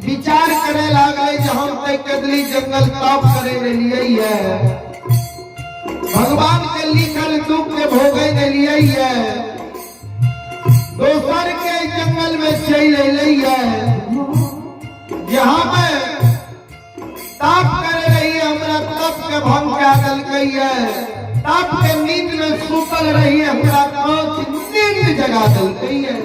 विचार करे लागले जे हम तय कदली जंगल तप करे ने लिए है, भगवान के लिखल दुख के भोगे ने लिए है, दोसर के जंगल में चल अइले यहाँ पे ताप करे रही है, हमरा तप के भंग क्या दल है, ताप के नींद में सुतल रही है, हमरा कांच नींद जगा दल है।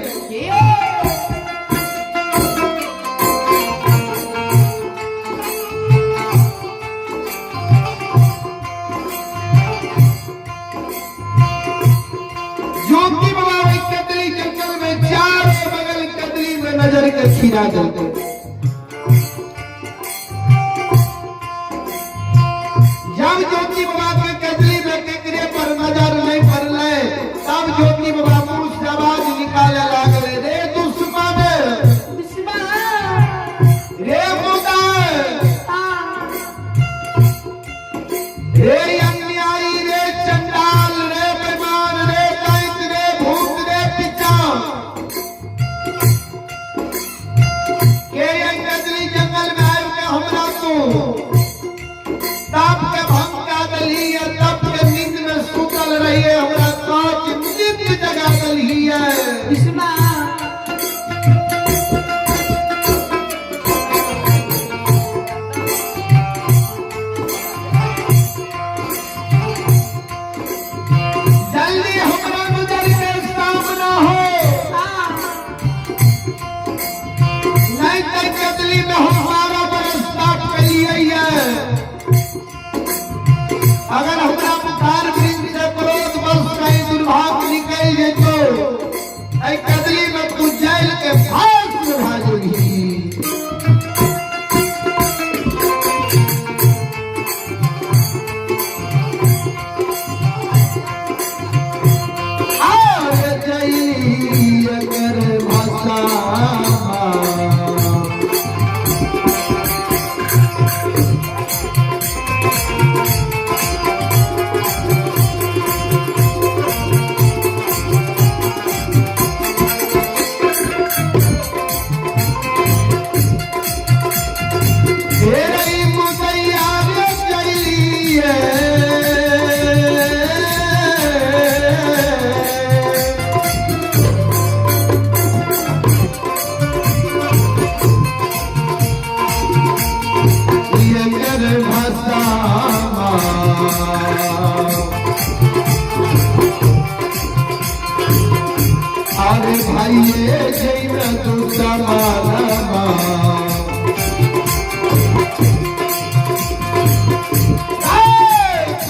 ज्योति बाबा कदली जंगल में चार बगल कदली में नजर के खीरा जलते। जब ज्योति बाबा के कदली में केकरे पर नजर नहीं पड़ले, तब ज्योति बाबा मुंह से आवाज निकाले लागले, रे दुश्मन, रे मुदा, रे अन्यायी, रे चंडाल, रे बेईमान, रे दैत, रे भूत, रे पिचा, के कदली जंगल में आए के हमरा तू ताप के भंग का दली है, तप के नींद में सुतल रही है, हमरा कांच नींद जगा दली है। जल्दी हमरा नजर के सामना हो, नहीं तो कदली में हम 12 बरस ताप के लिए है। अगर हमरा बुखार वृंद से क्रोध बस कहीं दुर्भाग्य निकल जाए तो ऐ कदली में तू जेल के फांस में भाजोगी। और जई अगर भाषा अरे भाई ये जैन तू समानमा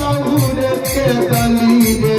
कहूर के दली रे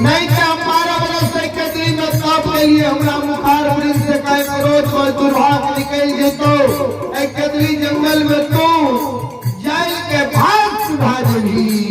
नहीं क्या 12 बरस से कदरी में ताप के लिए हमरा मुखार वृंद से कई क्रोध और दुर्भाग निकल जेतो ए कदरी जंगल में तू जाल के भाग सुधा जही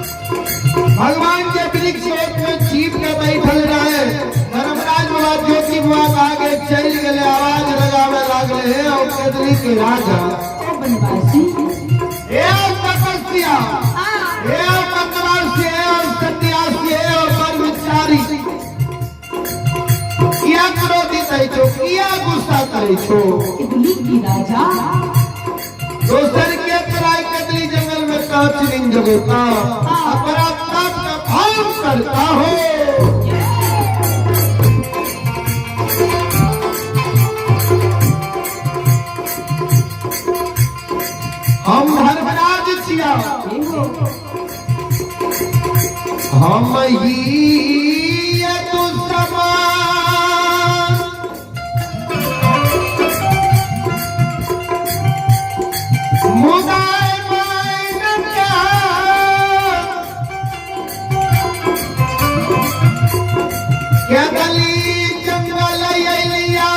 भगवान के वृक्ष में चीप के बैठल रहे धर्मराज बाबा ज्योति बाबा आगे चल गए आवाज लगावे लागले है और कदरी के राजा बनवासी ए तपस्या ए पत्रवासी ए सत्यासी ए कर्मचारी किया क्रोधित है छो किया गुस्सा करे छो कदली की राजा दोसर के तराई कदली जंगल में कांच नहीं जगता अपराध का भाव करता हो हम धर्मराज छिया हम ही तू समान मुदाय मायन क्या गली जंगल लिया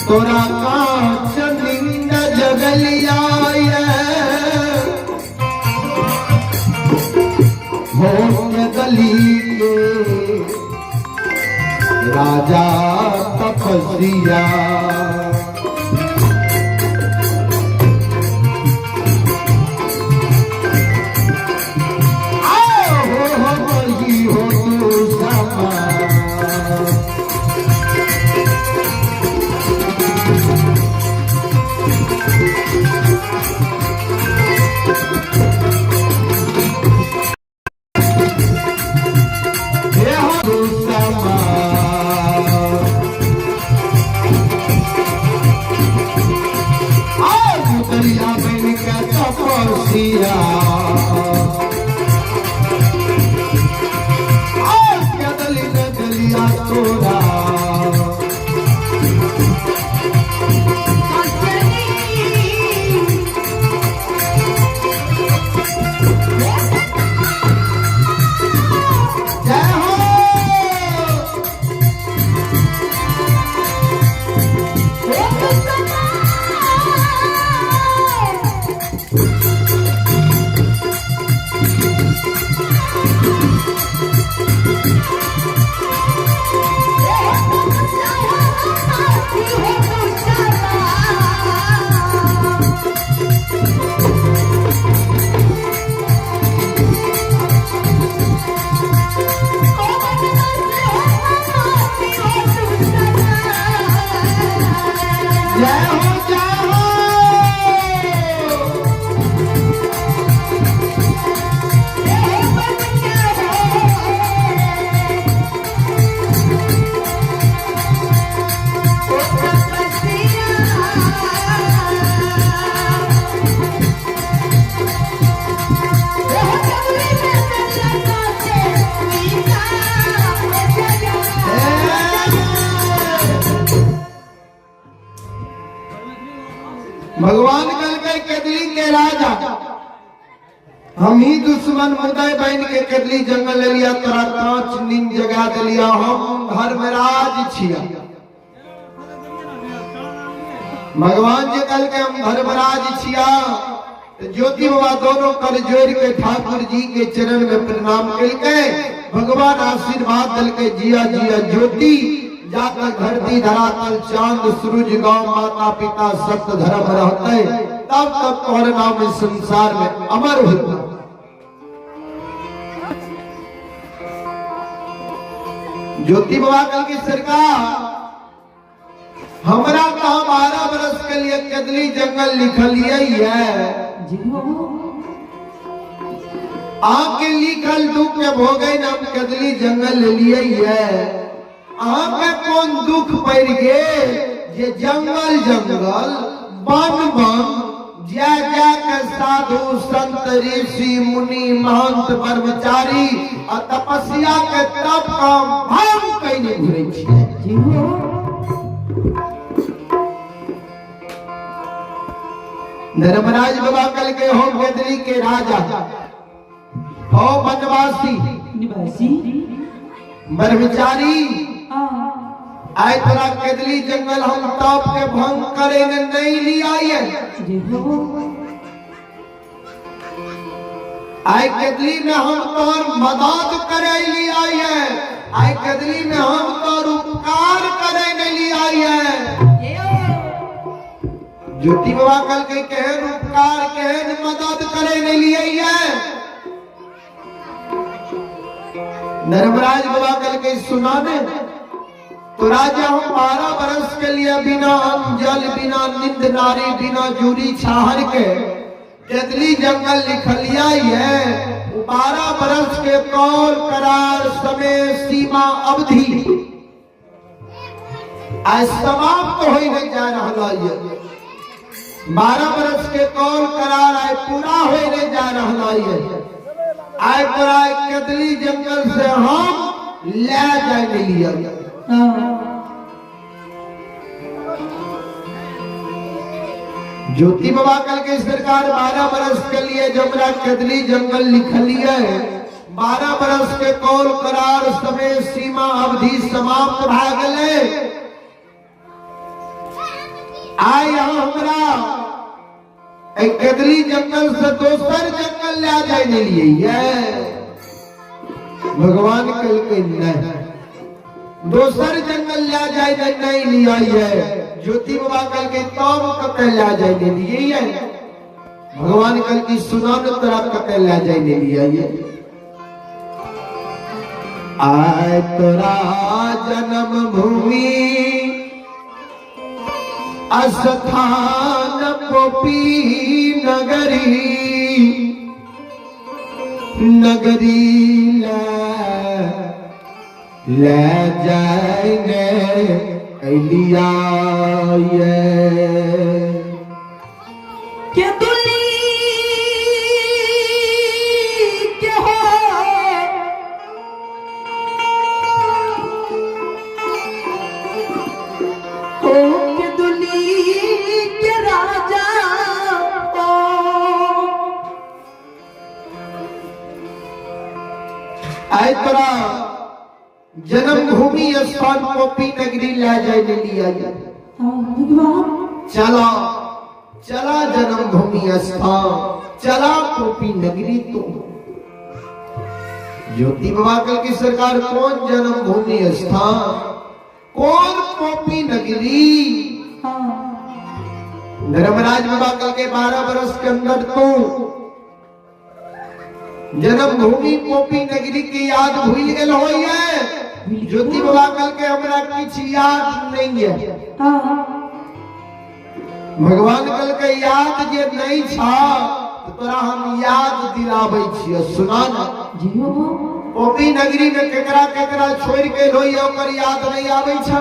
तोरा कांच निंद जगलिया हो गली के राजा तपस्या भगवान कल के कदली के राजा हम ही दुश्मन मुदय बन के केदली जंगल ले लिया, तोरा कांच नींद जगा दिलिया। हम धर्मराज छिया। भगवान जी कल के हम धर्मराज छिया। ज्योति बाबा दोनों कर जोड़ के ठाकुर जी के चरण में प्रणाम करके भगवान आशीर्वाद दिल के जिया जिया ज्योति जाकर धरती धरातल चांद सूरज गांव माता पिता सत्य धर्म रहते तब तक तोहर नाम इस संसार में अमर होता। ज्योति बाबा कल की सरकार हमरा कहा 12 बरस के लिए केदली जंगल लिखल है। आके लिखल दुख के भोगे हम केदली जंगल ले लिए है। आके कौन दुख पड़ गे जे जंगल जंगल वन वन जा जा के साधु संत ऋषि मुनि महंत ब्रह्मचारी आ तपस्या के तप काम हम कहीं घुरे छिए। धर्मराज बाबा कल के हो केदली के राजा हो बनवासी निवासी ब्रह्मचारी आय तोरा केदली जंगल हम तप के भंग करेंगे नहीं लिया। आय केदली में हम तोर मदद करे लिया है। आय केदली में हम तोर उपकार करे नहीं लिया। ज्योति बाबा कल के कहन उपकार कहन मदद करे नहीं लिए है। धर्मराज बाबा कल के सुना दे तो राजा हम 12 बरस के लिए बिना अन्न जल बिना निंद नारी बिना जूरी छाहर के केदली जंगल लिखलिया है। 12 बरस के कौल करार समय सीमा अवधि आज समाप्त हो नहीं जा रहा है। 12 बरस के कौल करार आए पूरा हो नहीं जा रहा है। आए पूरा केदली जंगल से हम ले जाए लिया। ज्योति बाबा कल के सरकार 12 बरस के लिए जमरा केदली जंगल लिखलिए। 12 बरस के कौल करार समय सीमा अवधि समाप्त भ गए। आय हमरा केदली जंगल से दोसर जंगल ले जाए लिए भगवान कल के नहीं दोसर जंगल ले जाए नहीं लिया है। ज्योति बाबा कल के तब कते ले जाए लिए भगवान कल की सुना तोरा कते ले जाए लिया है। आय तोरा जन्म भूमि अस्थान पोपी नगरी नगरी ले जाएंगे लिया के दुली के हो के दुली के राजा आय तोरा जन्मभूमि स्थान पोपी नगरी ले जाए लिया। चला चला जन्मभूमि स्थान चला पोपी नगरी। तो ज्योति बाबा कल की सरकार कौन जन्मभूमि स्थान कौन पोपी नगरी। धर्मराज बाबा कल के 12 बरस के अंदर तो जन्मभूमि पोपी नगरी की याद भूल गए हो। ज्योति बाबा कल के हमरा कुछ याद नहीं है। भगवान कल के याद जे नहीं छा तो तोरा हम याद दिलाबै छियै। सुना ना पोपी नगरी में केकरा केकरा छोड़ के लोई ओकर याद नहीं आबै छा।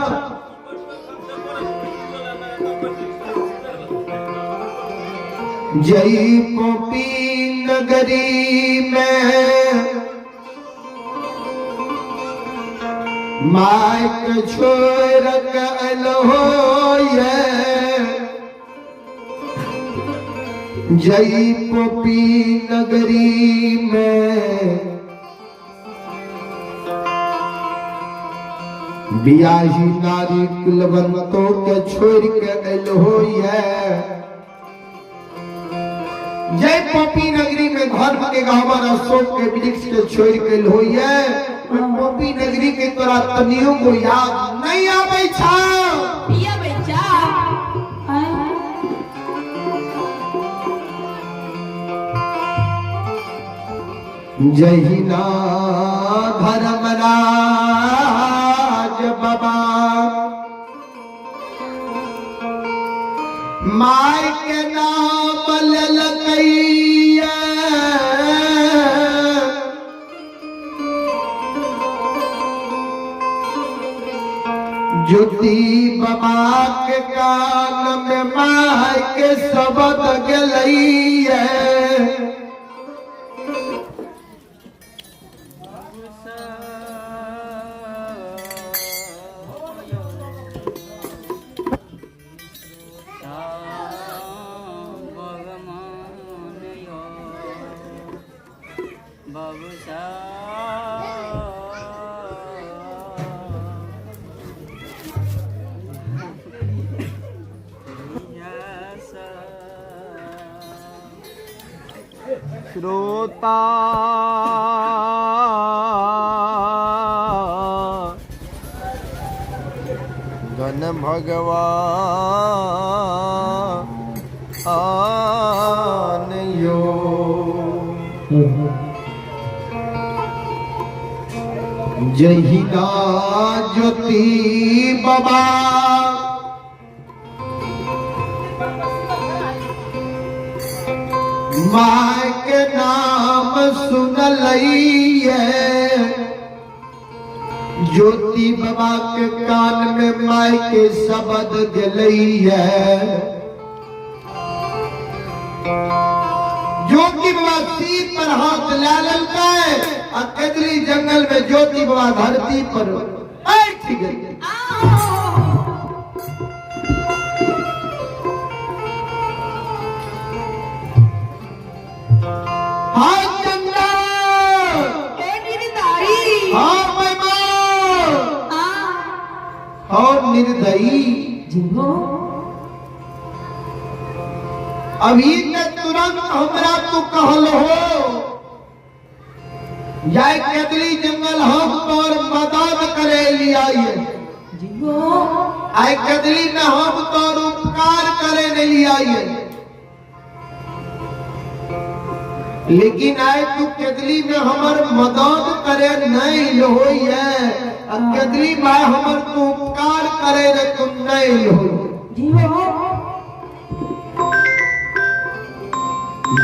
जई पोपी नगरी में माइक छोड़ के अलो जई पोपी नगरी में बियाही नारी कुलवंतों के छोड़ के अलो है। जय पोपी नगरी में धर्म के गहवर अशोक के वृक्ष के छोड़ के अलो है। पोपी नगरी के तोरा तनियों को याद नहीं आवे छा पिया बेचा जहिना धर्मराज बाबा माय के नाम ललकैया ज्योति बाबा के कान में माय के शब्द गलैया श्रोता गण भगवान यो जहिना ज्योति बाबा माय के नाम सुन लइए ज्योति बाबा के कान में माय के शब्द गलइए ज्योति बाबा सिर पर हाथ ला ललका और कदली जंगल में ज्योति बाबा धरती पर बैठ गई। हाँ चंदा हाँ महिमा और निर्दयी अभी के तुरंत हमरा तू कहल हो जाए केतली जंगल हम तोर मदद करे लियाइए आए केतली न हम तोर उपकार करे ने लियाइए लेकिन आए तू केतली में हमर मदद करे नहीं लोइए केतली में हमर तू उपकार करे रे तू नहीं लोइए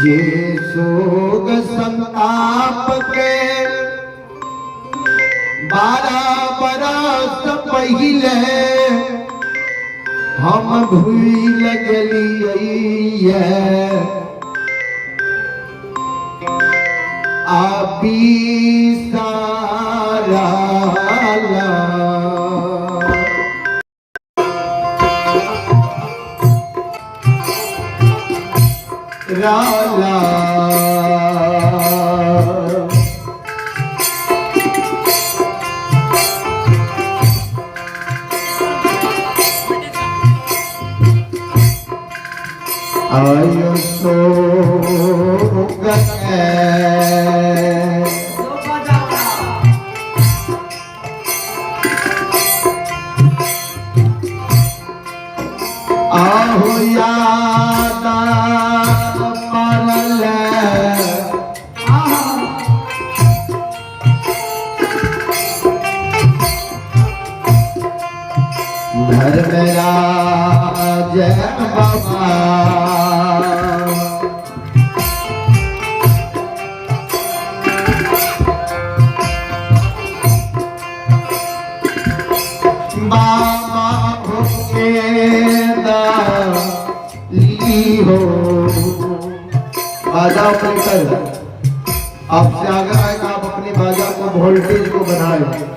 ये सोग संताप के 12 बरस पहले हम भूल गलिए अभी सारा राला आयो सो गए आहो यादा परल धर्मराज बाबा बाबा होके ली हो बाजा कर आपसे आग्रह है कि आप अपनी बाजा को वोल्टेज को बनाएं।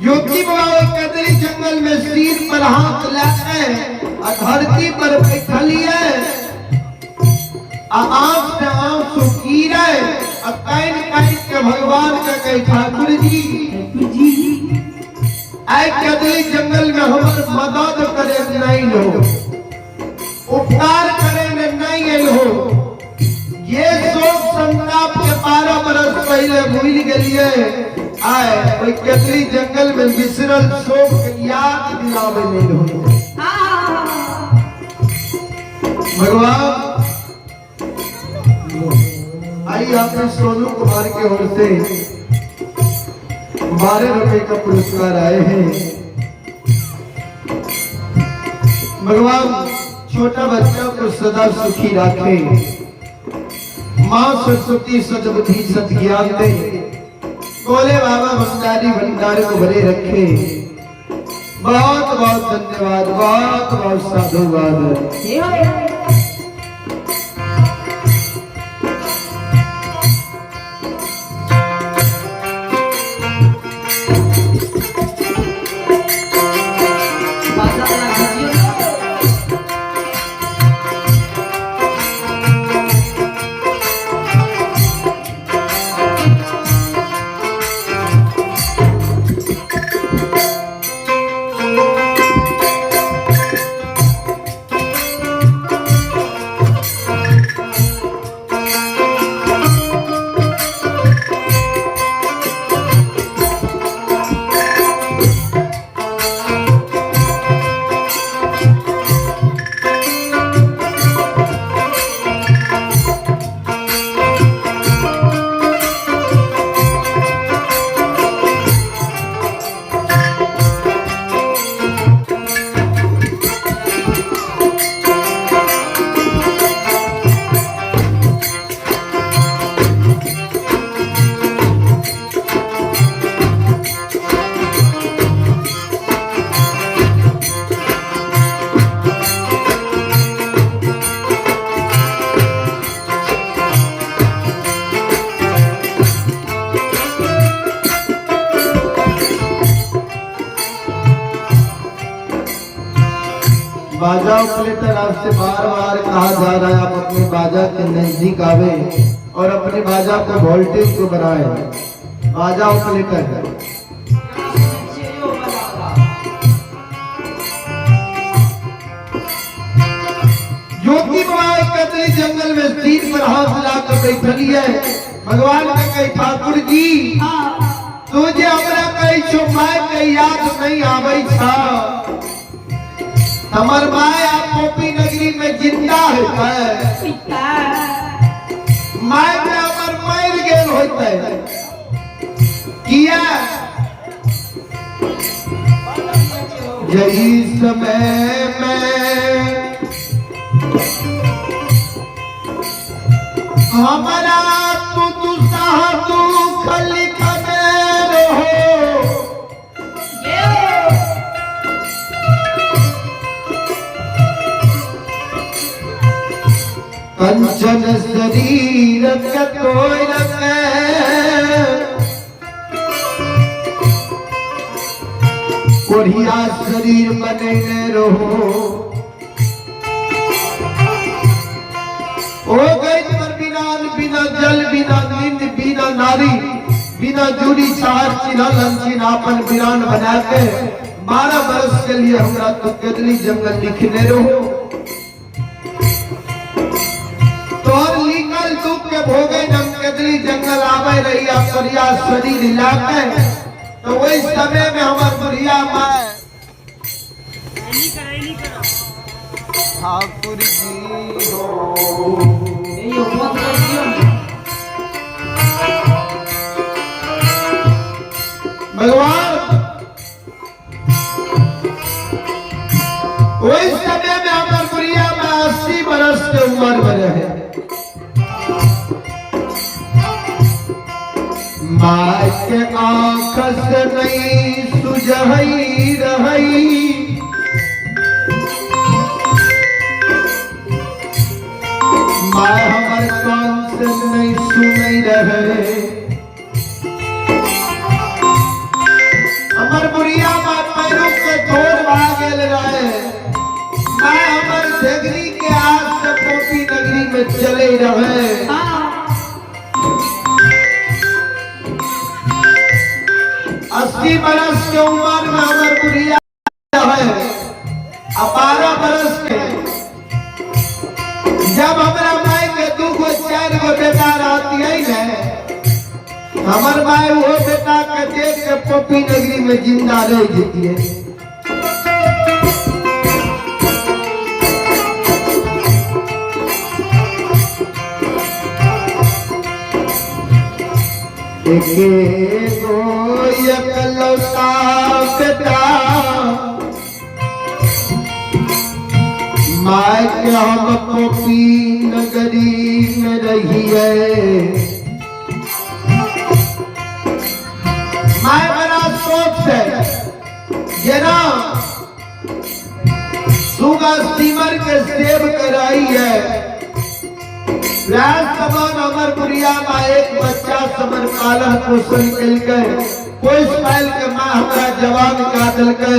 ज्योति बाबा कदरी जंगल में सिर पर हाथ लाके धरती पर बैठलिए आंख से आंसू गिरे कैन कैन के भगवान के कहे ठाकुर जी आए कदरी जंगल में हमर मदद करे नहीं लो उपकार करे नहीं हो ये शोक संताप के 12 बरस पहले भूल गलिए आए कोई कदरी जंगल में बिसरल शोक के याद दिलावे नहीं हो भगवान आई आपने सोनू कुमार के ओर से 12 रुपए का पुरस्कार आए हैं। भगवान छोटा बच्चा को सदा सुखी रखे, माँ सरस्वती सद्बुद्धि सद्ज्ञान दे, बोले बाबा भंडारी भंडार को भरे रखे। बहुत बहुत धन्यवाद, बहुत बहुत साधुवाद। बाजा ऑपरेटर आपसे बार बार कहा जा रहा है आप अपने बाजा के नजदीक आवे और अपने बाजा को वोल्टेज को बढ़ाए। बाजा ऑपरेटर ज्योति बाबा कदरी जंगल में सिर पर हाथ लाकर बैठली है। भगवान ने कही ठाकुर जी तुझे हमरा कही छो माय के याद नहीं आवे छा। हमर माय आप गोपी नगरी में जिंदा है माय में हमर मर गेल होते किया यही समय में हमारा तू दुसाह दुख लिखने रहो कंचन शरीर के तोड़ के कोढ़िया शरीर बने रहो। चिन्ह जूड़ी चार चिन्ह लंचिन आपन वीरान बना के 12 वर्ष के लिए हमरा तो केतली जंगल लिखने रहो। तोहर लिखल दुख के भोगे जब केतली जंगल आवे रही परिया शरीर लाके, तो वही समय में हमार बुढ़िया माँ ठाकुर जी हो भगवान, वही समय में हमार बुढ़िया में 80 बरस के उम्र में रहे। माँ के आँख से नहीं सुझई रही, माँ हमारे कान से नहीं सुनई रहे। हमार बुढ़िया माँ पैरों के धोर भागल रहे। माँ हमार झगड़ी के आस से पोपी नगरी में चले रहे। 80 बरस के उम्र में हमार बुढ़िया है। 12 बरस के जब हमारा माई के 2 गो 4 गो बेटा रहती है न, हमार माई वो बेटा के देख के पोपी नगरी में जिंदा रह जाती है। एकलौता बेटा माय के हम पोपी नगरी में रही है। माय बड़ा सोच है जना सुगा स्टीमर के सेव कराई है। समान हमार बुढ़िया माँ एक बच्चा समर पालन पोषण कल कोई साल के माँ हमारा जवान क्या दल के,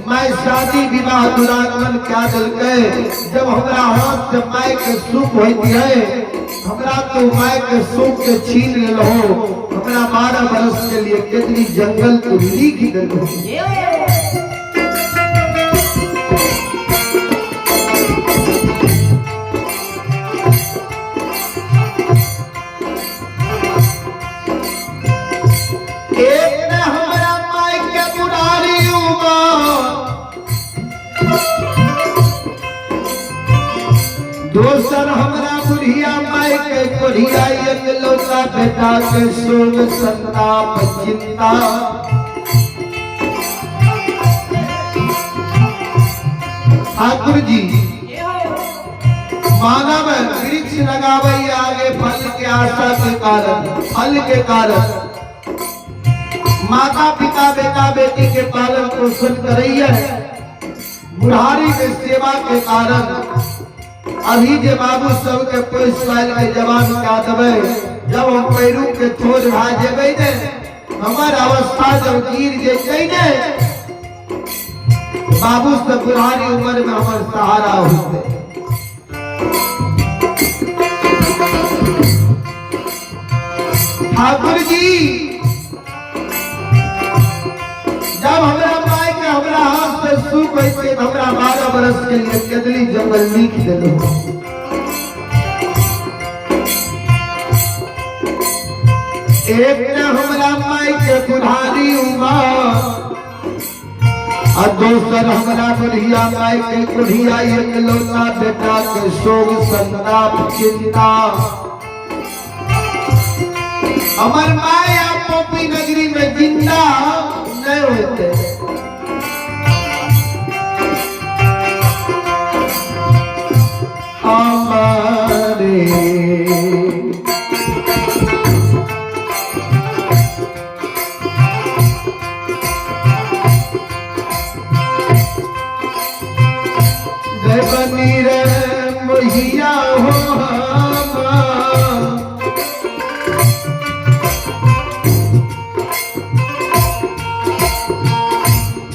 माँ शादी विवाह दुरागमन क्या दल के। जब हमारा हाथ से माँ के सुख होती है, हमारा तो माँ के सुख के छीन लो। हमारा 12 बरस के लिए कितनी जंगल तो लिख दो। दोसर हमरा बुढ़िया माई के बुढ़िया एकलौता बेटा के शोक संताप चिंता। ठाकुर जी मानव वृक्ष लगावे आगे फल के आशा के कारण, फल के कारण माता पिता बेटा बेटी के पालन पोषण करई है। बुढ़ारी के सेवा के कारण अभी जे बाबू सब के 5 साल के जवान का दबे, जब हम पैरू के थोड़ भा जेबे ने, हमार अवस्था जब गिर जेतै ने, बाबू से बुढ़ारी उम्र में हमार सहारा होते। ठाकुर जी जब हमरा माई के हमरा हाथ से सुख होते, हमरा 12 बरस के लिए केतली जंगल लिख देलो। एक ने हमरा माई के बुढ़ारी उम्र, और दोसर हमरा बुढ़िया माई के बुढ़िया एकलौता बेटा के शोक संताप चिंता। हमार माई आप पोपी नगरी में जिंदा नहीं होते। हमारे बनी रे मोहिया हो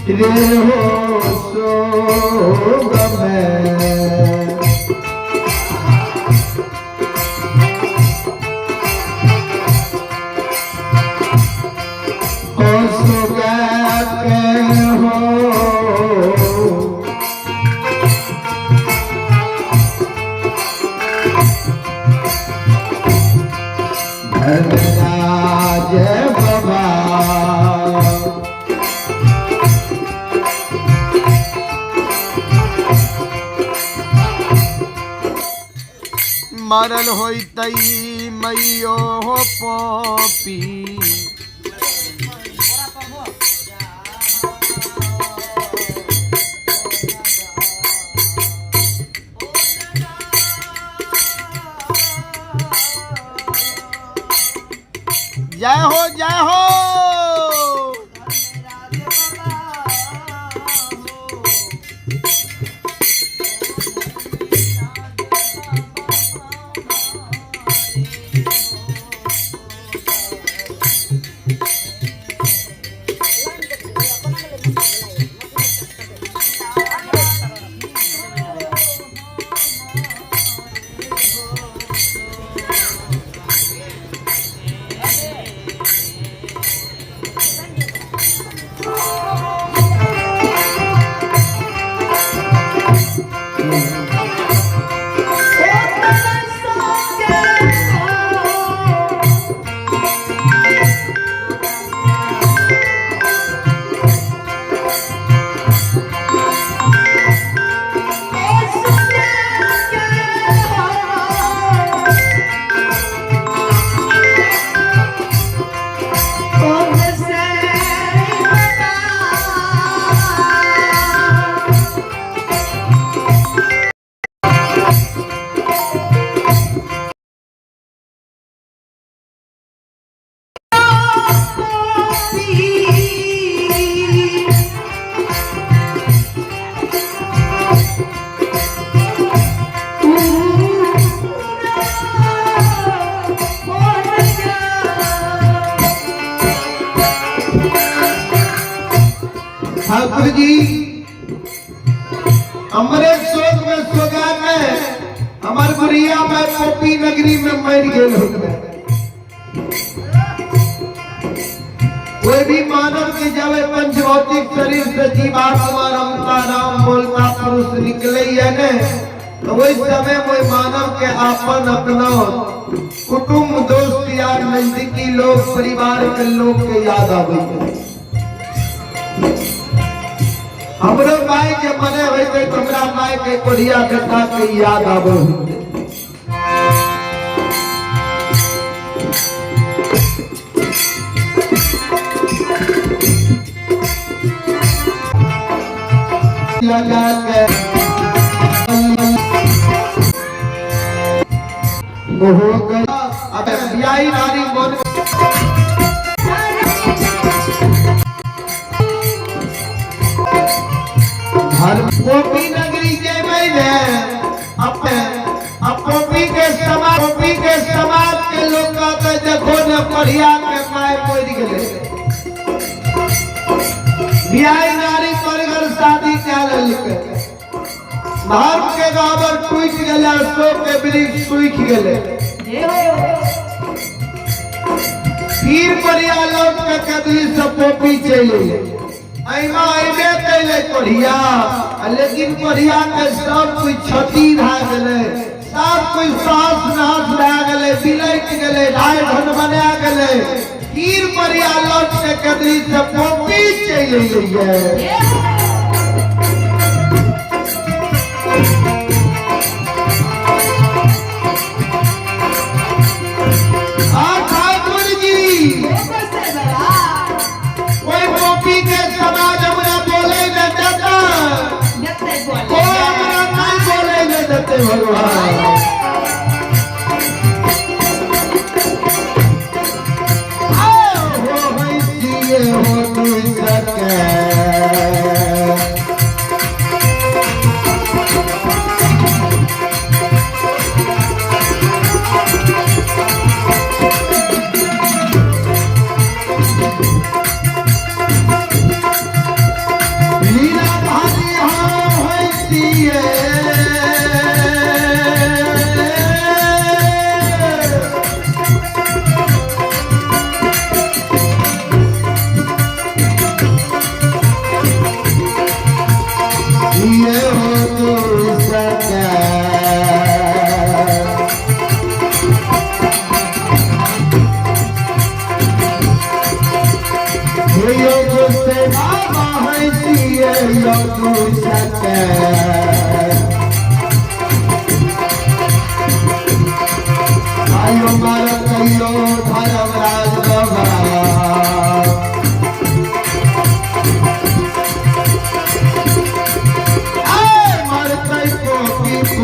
रे हो सोग में मरल होई तई मैयो हो पोपी। जय हो जय हो। ठाकुर जी हमारे शोक में सोगान में हमार बुढ़िया में पोपी नगरी में मर गेल होते। कोई भी मानव के जब पंचभौतिक शरीर से जीवात्मा रमता राम बोलता पुरुष निकले है ने, तो वही समय कोई मानव के आपन अपना कुटुंब दोस्त यार नजदीकी लोग परिवार के लोग के याद आवे। हमरो माय के मने होते हमरा माय के कोढ़िया कथा के याद आवे। लगा के हो गया अब ब्याही नारी मन पोपी नगरी के मैंने पोपी के समाज के लोग कहते देखो न पढ़िया के माय पड़ गए ब्याही नारी पर घर शादी क्या लिखे धर्म के गावर टूट गए अशोक के वृक्ष सूख गए फिर परिया लौट के कदली से पोपी चले ऐमा ऐबे कैले पढ़िया लेकिन पढ़िया के सब कुछ क्षति भए गेलै सब कुछ सास नाश भए गेलै बिलैट गेलै ढाई ढन बना गेलै फिर पढ़िया लौट के कदली से पोपी चले गई।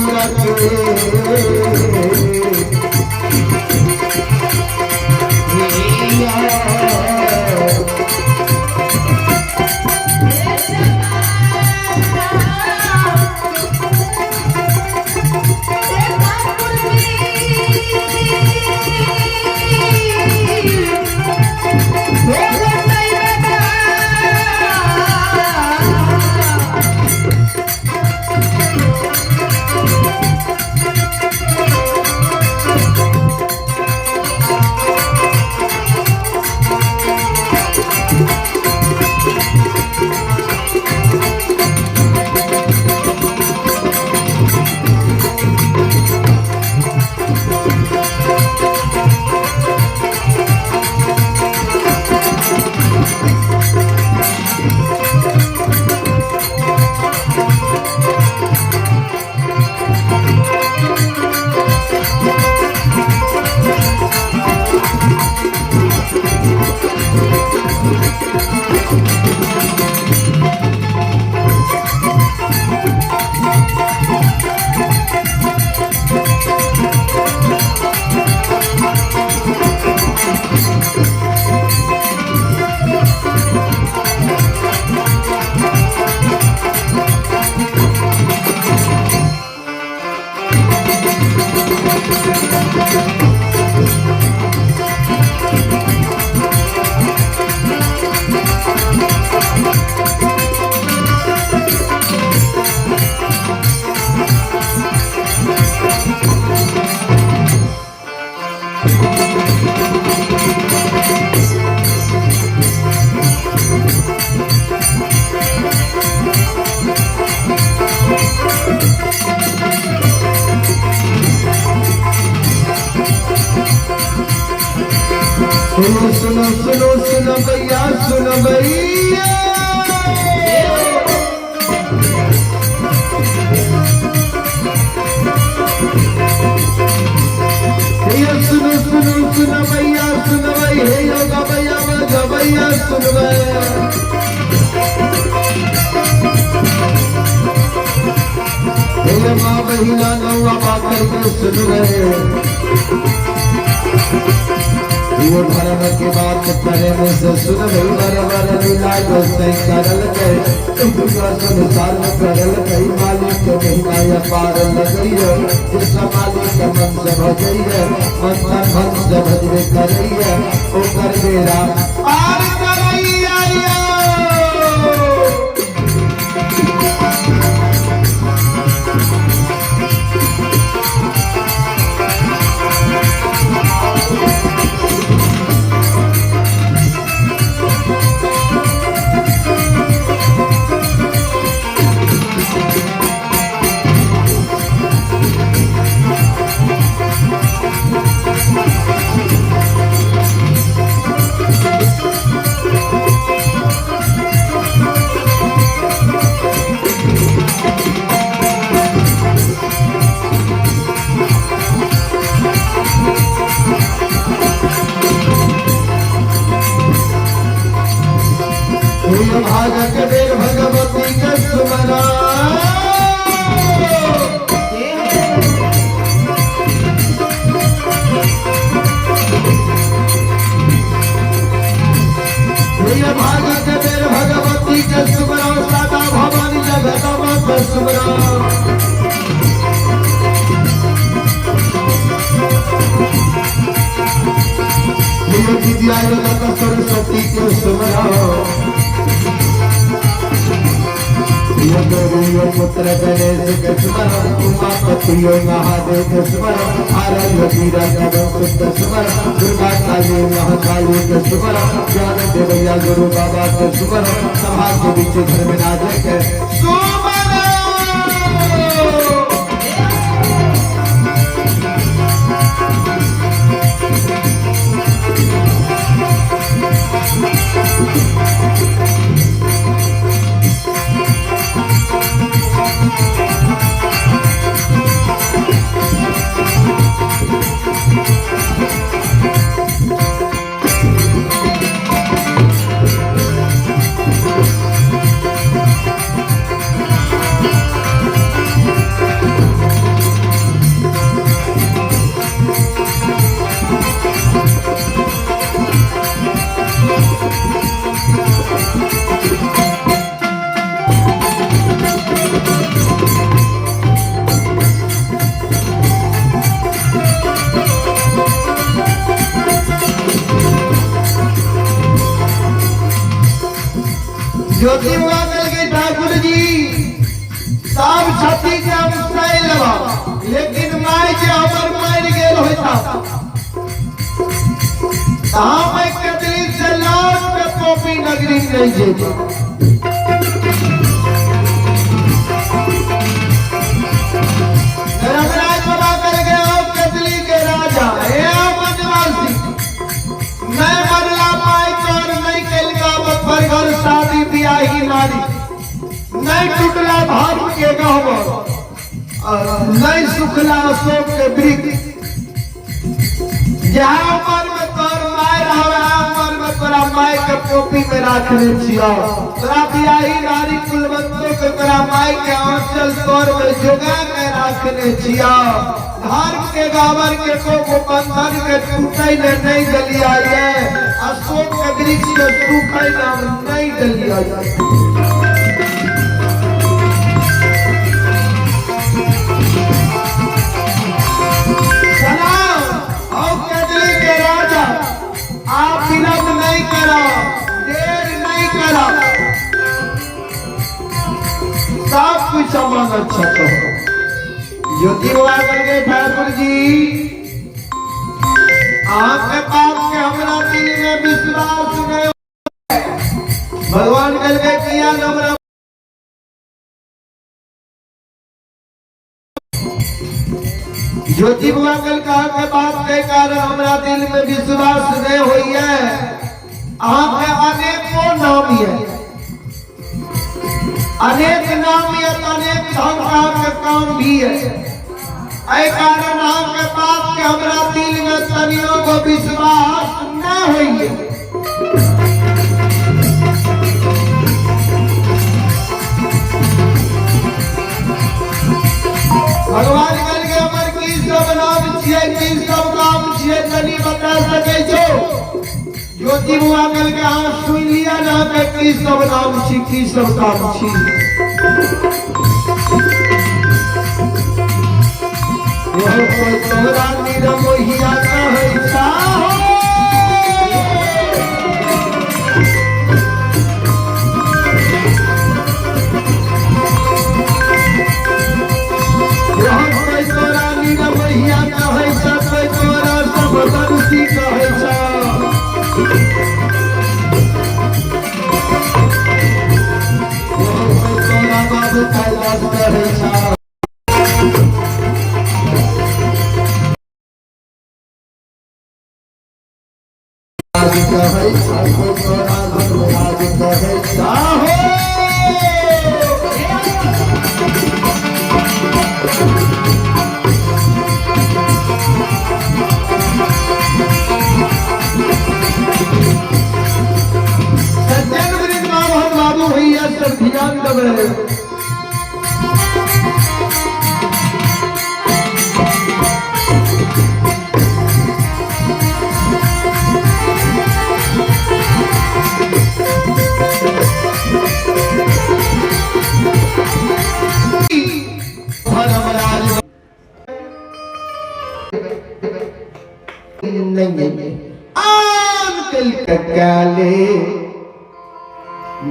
दूर सुनो सुनो सुनो सुनो भैया सुनो भैया सुनो सुनो सुनो भैया सुनो भाई हे योगा भैया मजा भैया सुनो भैया माँ बहिना नौवा बाकर के सुन रहे वो धर्म की बात करे में से सुन भई बरबर लीला जो से करल गए दुनिया संसार में करल कई मालिक के महिमा पार लगई है जिस मालिक के मन से भजई है मन से भजवे करई है ओ कर मेरा पार करई आयो भागक बेर भगवती के सुमरा भागक बेर भगवती के सुमरा सदा भवन जगदम्ब के सुमरा विद्या सरस्वती के सुमरा पुत्र गणेश के स्मरण उमापति महादेव के स्मरण आरण्य वीरा शुद्ध स्मरण दुर्गा काली महाकाली के स्मरण ज्ञान देवैया गुरु बाबा के स्मरण सभा के बीच धर्मराज के ज्योति वागल के ठाकुर जी सब छठी के अवसर लगा, लेकिन माय के हमर मर गेल होता। मैं कदली से लौट के पोपी नगरी नहीं जेबा। धर्मराज बाबा कर गए कदली के राजा हे बनवासी, मैं बदला पाई और नहीं कल का पर घर शादी ब्याही नारी, नहीं टूटला भाव के गाँव, नहीं सुखला अशोक के वृक्ष। जहाँ उमर में तोर माय रहा उमर में तोरा माय के पोपी में रखने छिया। तोरा बियाही नारी कुलवंतों के तोरा माय के आंचल तोर में जोगा के रखने छिया। धर्म के गावर के को बंधन के टूटे ने नहीं दलिया जाए, अशोक के वृक्ष के सूखे नाम नहीं दलिया जाए। आप विलंब नहीं करो, देर नहीं करो, सब कुछ समान अच्छा करो। ज्योति वागल के ठाकुर जी आपके पाप के हमरा दिल में विश्वास नहीं, भगवान कल के किया नम्र ज्योति वागल कहा के बात के कारण हमरा दिल में विश्वास नहीं हुई है। आपके अनेकों नाम है, अनेक नाम है, अनेक धन के काम भी है। ऐ कारण आपके बात के हमरा दिल में तनियों को विश्वास नहीं हुई है। भगवान कल के अमर की सब नाम छिए, की सब काम छिए, तनी बता सके छो? ज्योति बुआ कल के हाथ सुन लिया ना के की सब नाम छी, की सब काम छी। यह कोई तोरा निरमोहिया कहे साहो,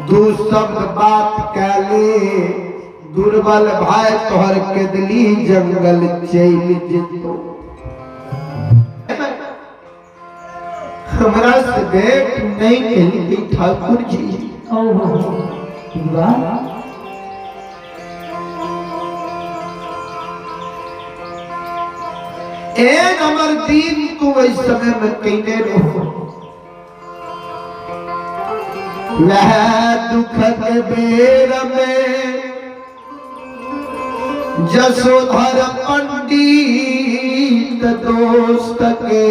दू शब्द बात कैले, दुर्बल भाई तोहर के दिली जंगल चल जितो। हमरा से भेंट नहीं कही ठाकुर जी। एक अमर दीन तू इस समय में कहने रहो, वह दुख के बेर में जसोधर पंडित दोस्त के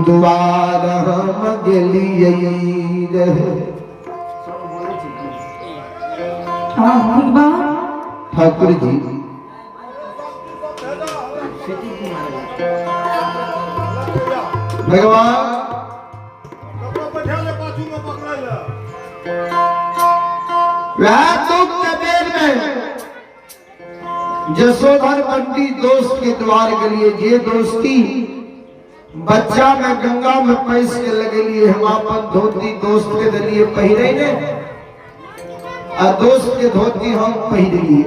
द्वार हम गेलिए रहे। ठाकुर जी भगवान जसोधर पंडित दोस्त के द्वार के लिए ये दोस्ती बच्चा में गंगा में पैस के लगे लिए हम अपन धोती दोस्त के दलिए पहिरे ने आ दोस्त के धोती हम पहिर लिए।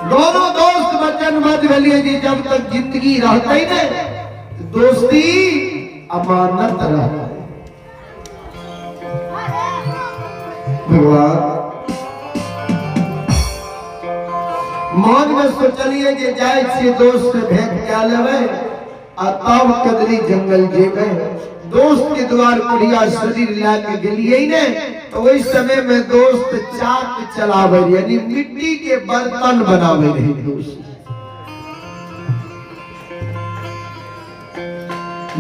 दोनों दोस्त वचन बद लिए जी जब तक जिंदगी रहते ही ने दोस्ती अमानत रहता है। भगवान मन में सोचलिए जे जाए से दोस्त से भेंट क्या लेवे आ तब कदरी जंगल जेबे। दोस्त के द्वार बढ़िया शरीर लाके गेलिए ने तो वही समय में दोस्त चाक चलावे यानी मिट्टी के बर्तन बनावे रहे दोस्त।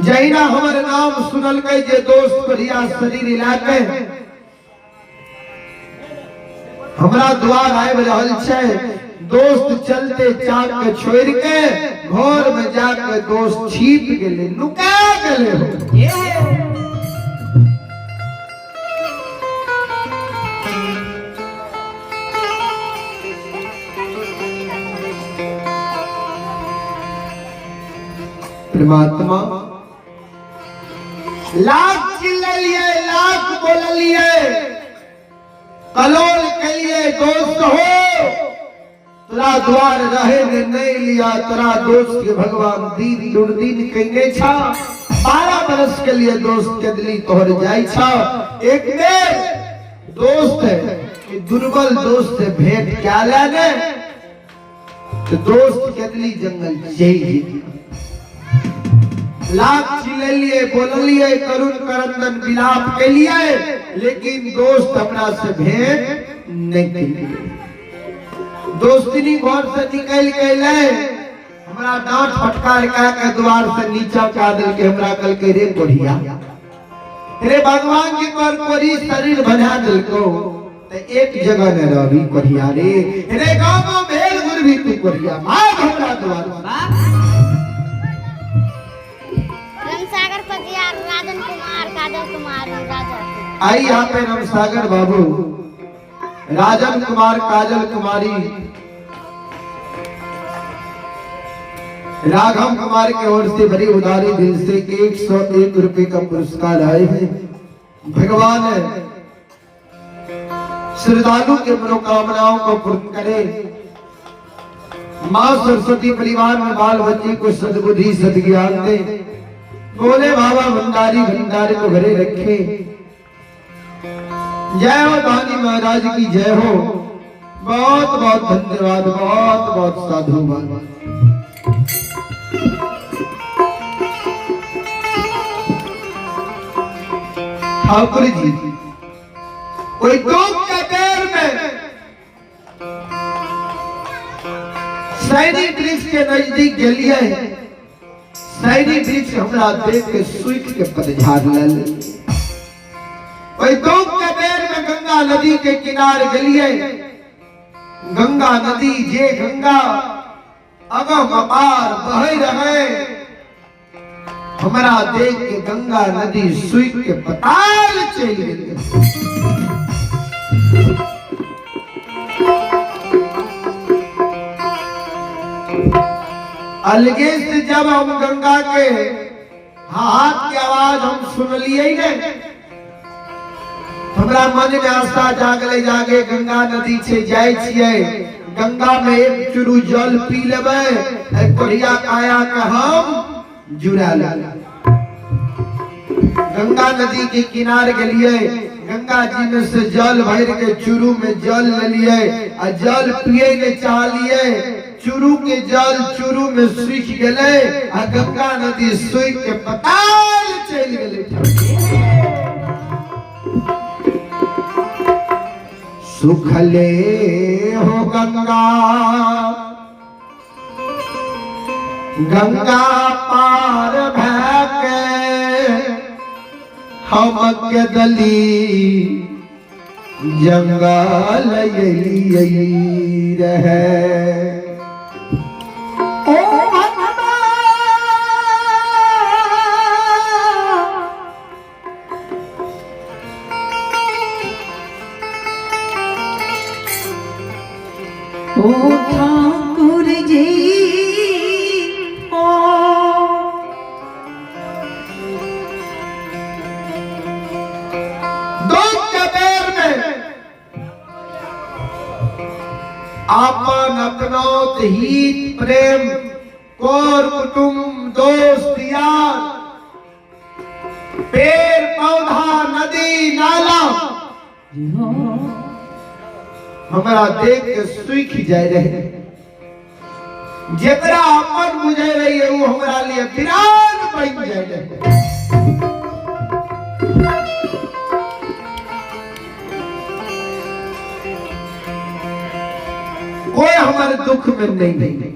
जहिना हमारे नाम सुनल गए जे दोस्त बढ़िया शरीर लाके हमरा द्वार आए रहल छे। दोस्त चलते चाक के छोड़ के घर में जाकर दोस्त छिप गेले लुका गेले हो। परमात्मा लाख चिल्लिए लाख बोलिए कलोल के लिए दोस्त हो तोरा द्वार रहे ने नहीं लिया तोरा दोस्त के भगवान दिन दुर्दिन कहने छा 12 बरस के लिए दोस्त के दिली तोहर जाई छा। एक बेर दोस्त है कि दुर्बल दोस्त से भेंट क्या लेने तो दोस्त के दिली जंगल चाहिए। लाख चिल्लिए बोलिए करुण करंदन विलाप के लिए लेकिन दोस्त हमरा से भेंट नहीं किए। दोस्तिनी घर से निकल गए हमरा डांट फटकार के द्वार से नीचा कादल के हमरा कल के रे बढ़िया रे भगवान की पर कोरी शरीर बना दिल को तो एक जगह न रही बढ़िया रे गांव में भेड़ गुर भी तू बढ़िया मां हमरा द्वार रमसागर पतियार राजन कुमार काजल कुमार राजा आई यहाँ पे रमसागर बाबू राजन कुमार काजल कुमारी राघव कुमार की ओर से बड़ी उदारी दिल से 101 रुपए का पुरस्कार आए हैं। भगवान श्रद्धालु के मनोकामनाओं को पूर्ण करे। मां सरस्वती परिवार में बाल बच्चे को सद्बुद्धि सद्ज्ञान दे। बोले बाबा भंडारी भंडारे को भरे रखे। जय हो दानी महाराज की जय हो। बहुत बहुत धन्यवाद बहुत बहुत साधुवाद। ठाकुर जी कोई दुख के बेर में सैनी वृक्ष के नजदीक गेलिए। सैनी वृक्ष हमरा देख के सूख के पतझड़ लल। कोई दुख के बेर में गंगा नदी के किनारे गेलिए। गंगा नदी जे गंगा अगम अपार बह रहे हमरा देख के गंगा नदी सूख के पताल चल गई। अलगे से जब हम गंगा के हाथ की आवाज हम सुन लिए ने हमरा मन में आशा जागले जागे गंगा नदी से जाए छिए। गंगा में एक चुरू जल पी लेबे एक बढ़िया काया के हम जुड़ा ले। गंगा नदी के किनारे गेलिए। गंगा जी में से जल भर के चुरू में जल ले लिए आ जल पिए के चाहलिए। चुरू के जल चुरू में सूख गए आ गंगा नदी सूख के पताल चल गए। सुखले हो गंगा गंगा पार भके हम के दली जंगल यही रहे। ओ ठाकुर आपन अपनौत हित प्रेम कोर कुटुंब दोस्त यार पेड़ पौधा नदी नाला हमारा देख के सूख जाए रहे जेकरा अपन बुझे रही है वो हमारा लिए विरान बन जाए रहे। कोई हमारे दुख में नहीं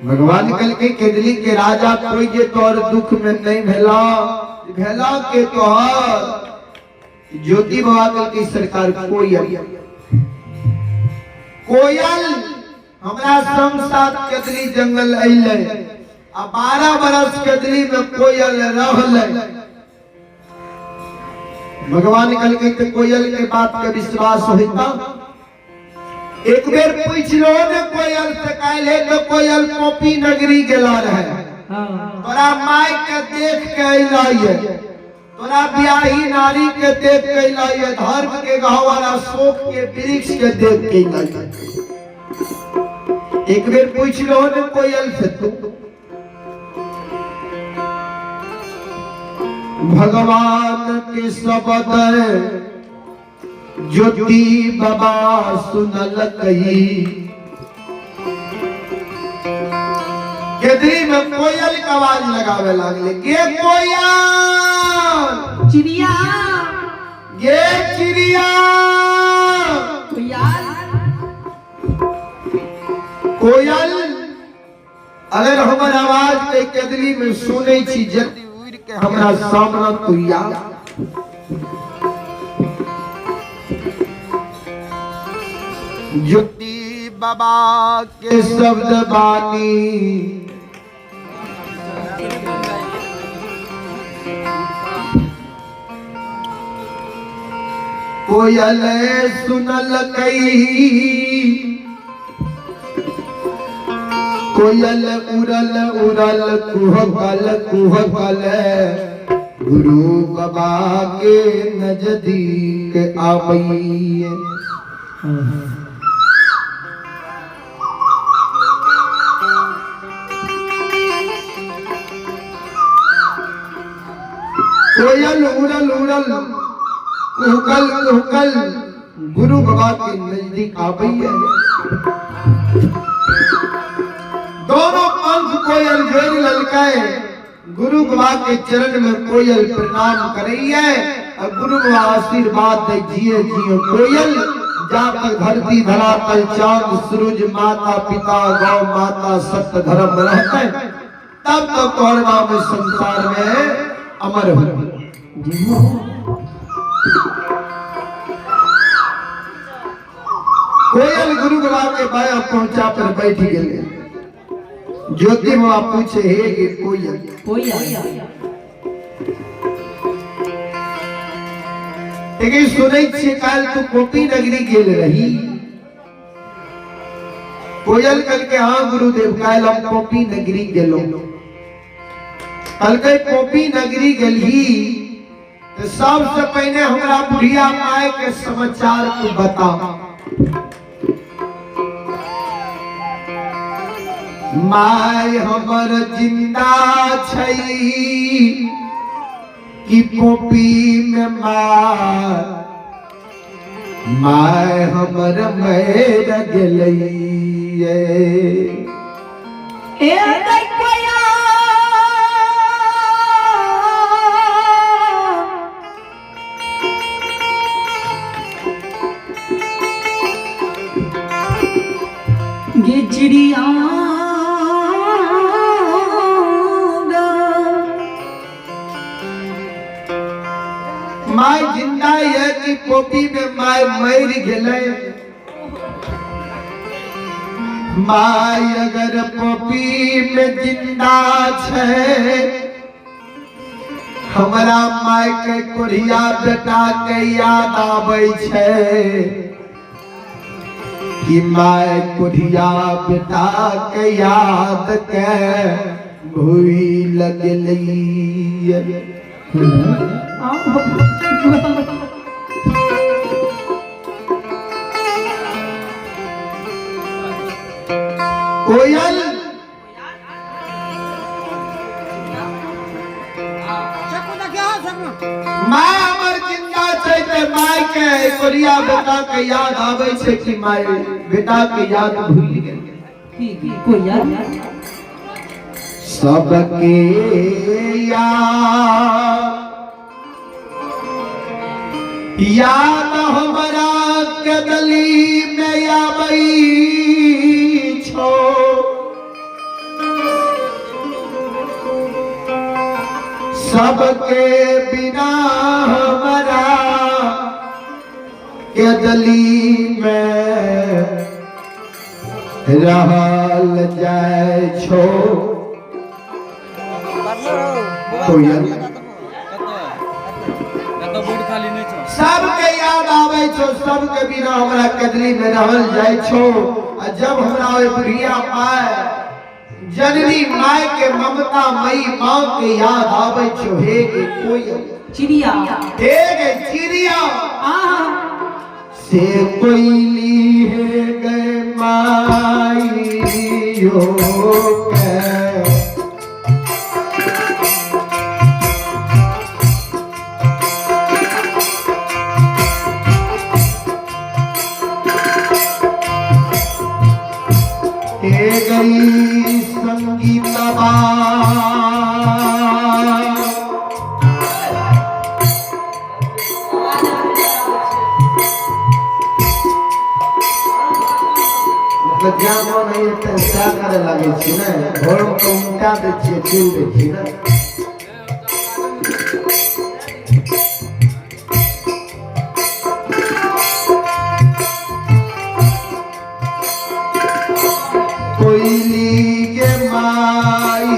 भगवान कल के केदली के राजा कोई जे तोर दुख में नहीं भेला भेला के तोहर ज्योति बाबा कल की सरकार कोयल हमरा संग साथ केदली जंगल अइले आ 12 बरस केदली में कोयल रहले। भगवान कल के कोयल के बात के विश्वास होता एक बेर पूछ लो ने कोयल से कहले तो कोयल पोपी नगरी गेला रहे तोरा माई के देख के अइलाइए तोरा ब्याही नारी के देख के अइलाइए धर्म के गहवारा शोक के वृक्ष के देख के अइलाइए। एक बेर पूछ लो ने कोयल से तू भगवान के शब्द ज्योति बाबा सुनल कही केदरी में कोयल का आवाज लगावे लागले गे कोयल चिड़िया गे चिड़िया कोयल अगर हमार आवाज के केदरी में सुनै छी जल्दी उड़ के हमरा सामना तुया ज्योति बाबा के शब्द बानी कोयल सुनल कई कोयल उड़ल उड़ल कुहकल कुहकल गुरु बाबा के नजदीक आबई। कोयल उड़ल उड़ल कुहकल कुहकल गुरु बाबा के नजदीक आबई है। दोनों पंख कोयल जोड़ ललकाए गुरु बाबा के चरण में कोयल प्रणाम करई है और गुरु बाबा आशीर्वाद दे जिए जियो कोयल जब तक धरती धरातल चांद सूरज माता पिता गौ माता सत्य धर्म रहते तब तक तोहर नाम संसार में अमर हो। कोयल गुरु बाबा के बाया पहुंचा पर बैठ गए। ज्योति बाबा पूछे हे गे कोयल लेकिन सुनै छियै काल तू पोपी नगरी गेल रही। कोयल कल के हाँ गुरुदेव काल हम पोपी नगरी गेलो कल के पोपी नगरी गेली तो सबसे पहले हमरा बुढ़िया माय के समाचार को बता। माय हमर जिंदा छई कि पोपी में माय हमर मर गेलई ए कोया गे चिड़िया माय जिंदा है कि पोपी में माय मर गेले। माय अगर पोपी में जिंदा छे हमरा माय के कोढ़िया बेटा के याद आबै छे कि माय कोढ़िया बेटा के याद के भूल गेली। कोयल माँ हमर जिंदा छै ते माय के कोरिया बेटा के याद आबै छै कि माय बेटा के याद भूल गेल कोया सबके याद हमरा के गली में आबै छो सबके बिना हमरा के गली में रहल जाय छो कोयल सबके याद आवे छो सबके बिना हमरा कदली में रहल जाय छो आ जब हमरा ओए प्रिया पाए जननी माय के ममता मई मां के याद आवे छो हे गे कोयल चिड़िया हे गे चिड़िया से कोयली हे गे माईयो के गई संगीतवा मतलब जानो नहीं तो क्या करे लगे छी ना घोर को उल्टा दे छी चिल दे छी ना कोयली के माई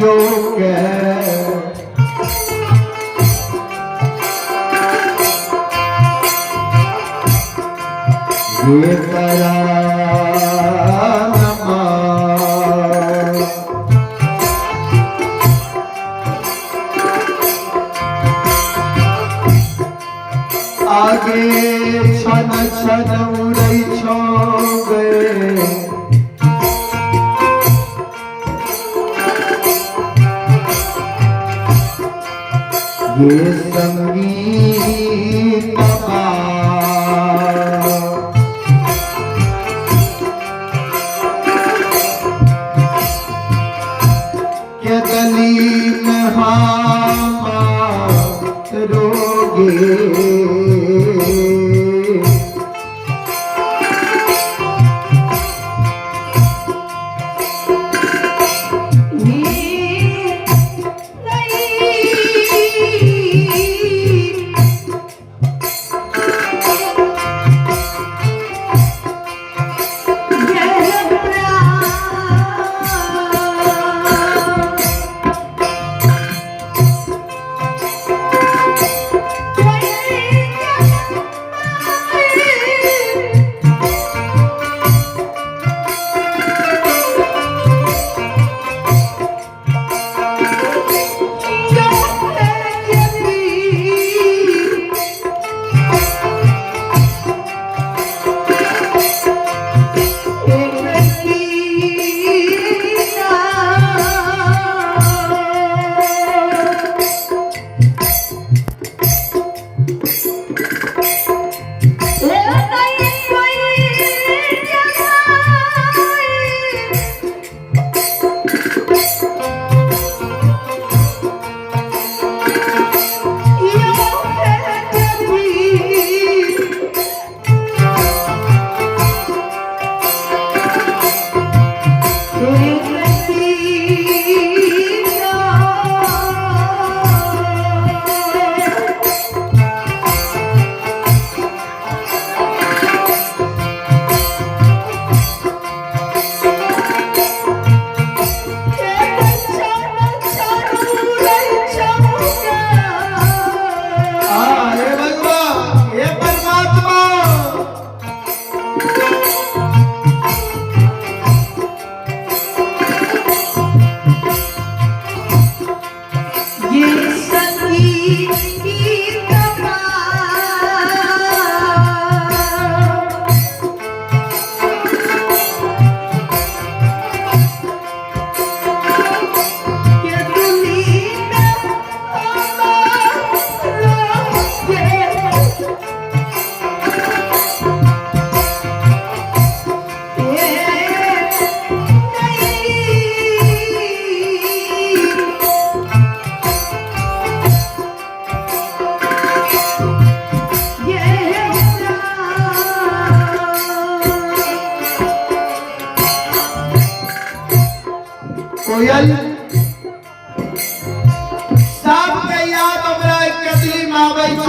यो के ये करानमा आगे छन छन उड़ै छो गे ये संगीत के गली में हम रोगे कोयल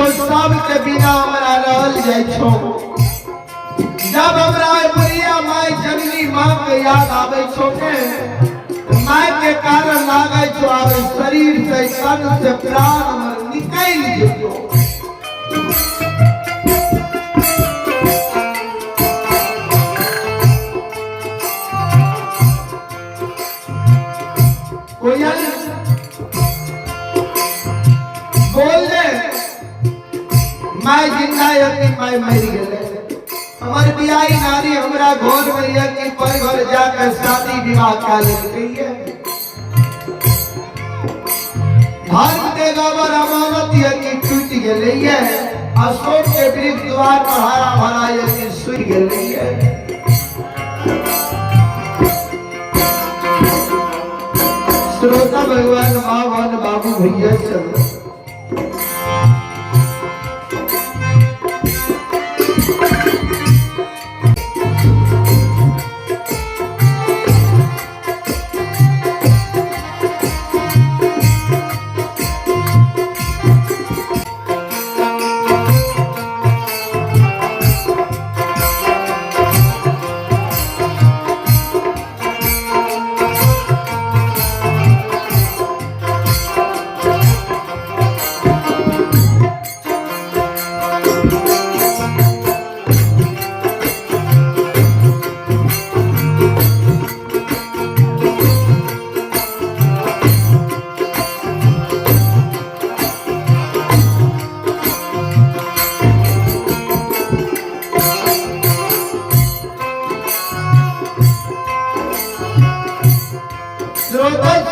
छो सब के बिना हमरा रहल जाय छो। जब हमरा बुढ़िया माय जननी माँ के याद आवे छो के माय के कारण लागे छो आवे शरीर से तन से प्राण हमर निकल जेतो। कोयल बोल दे माय जिंदा यति माय मर गेले। हमर बियाई नारी हमरा घर में यति पर घर जाकर शादी विवाह कर लेती है। धर्म के गोबर अमानत यति टूट गेले है। अशोक के वृक्ष द्वार पर हरा भरा यति सूख गेले है। श्रोता भगवान माँ बाबू भैया चल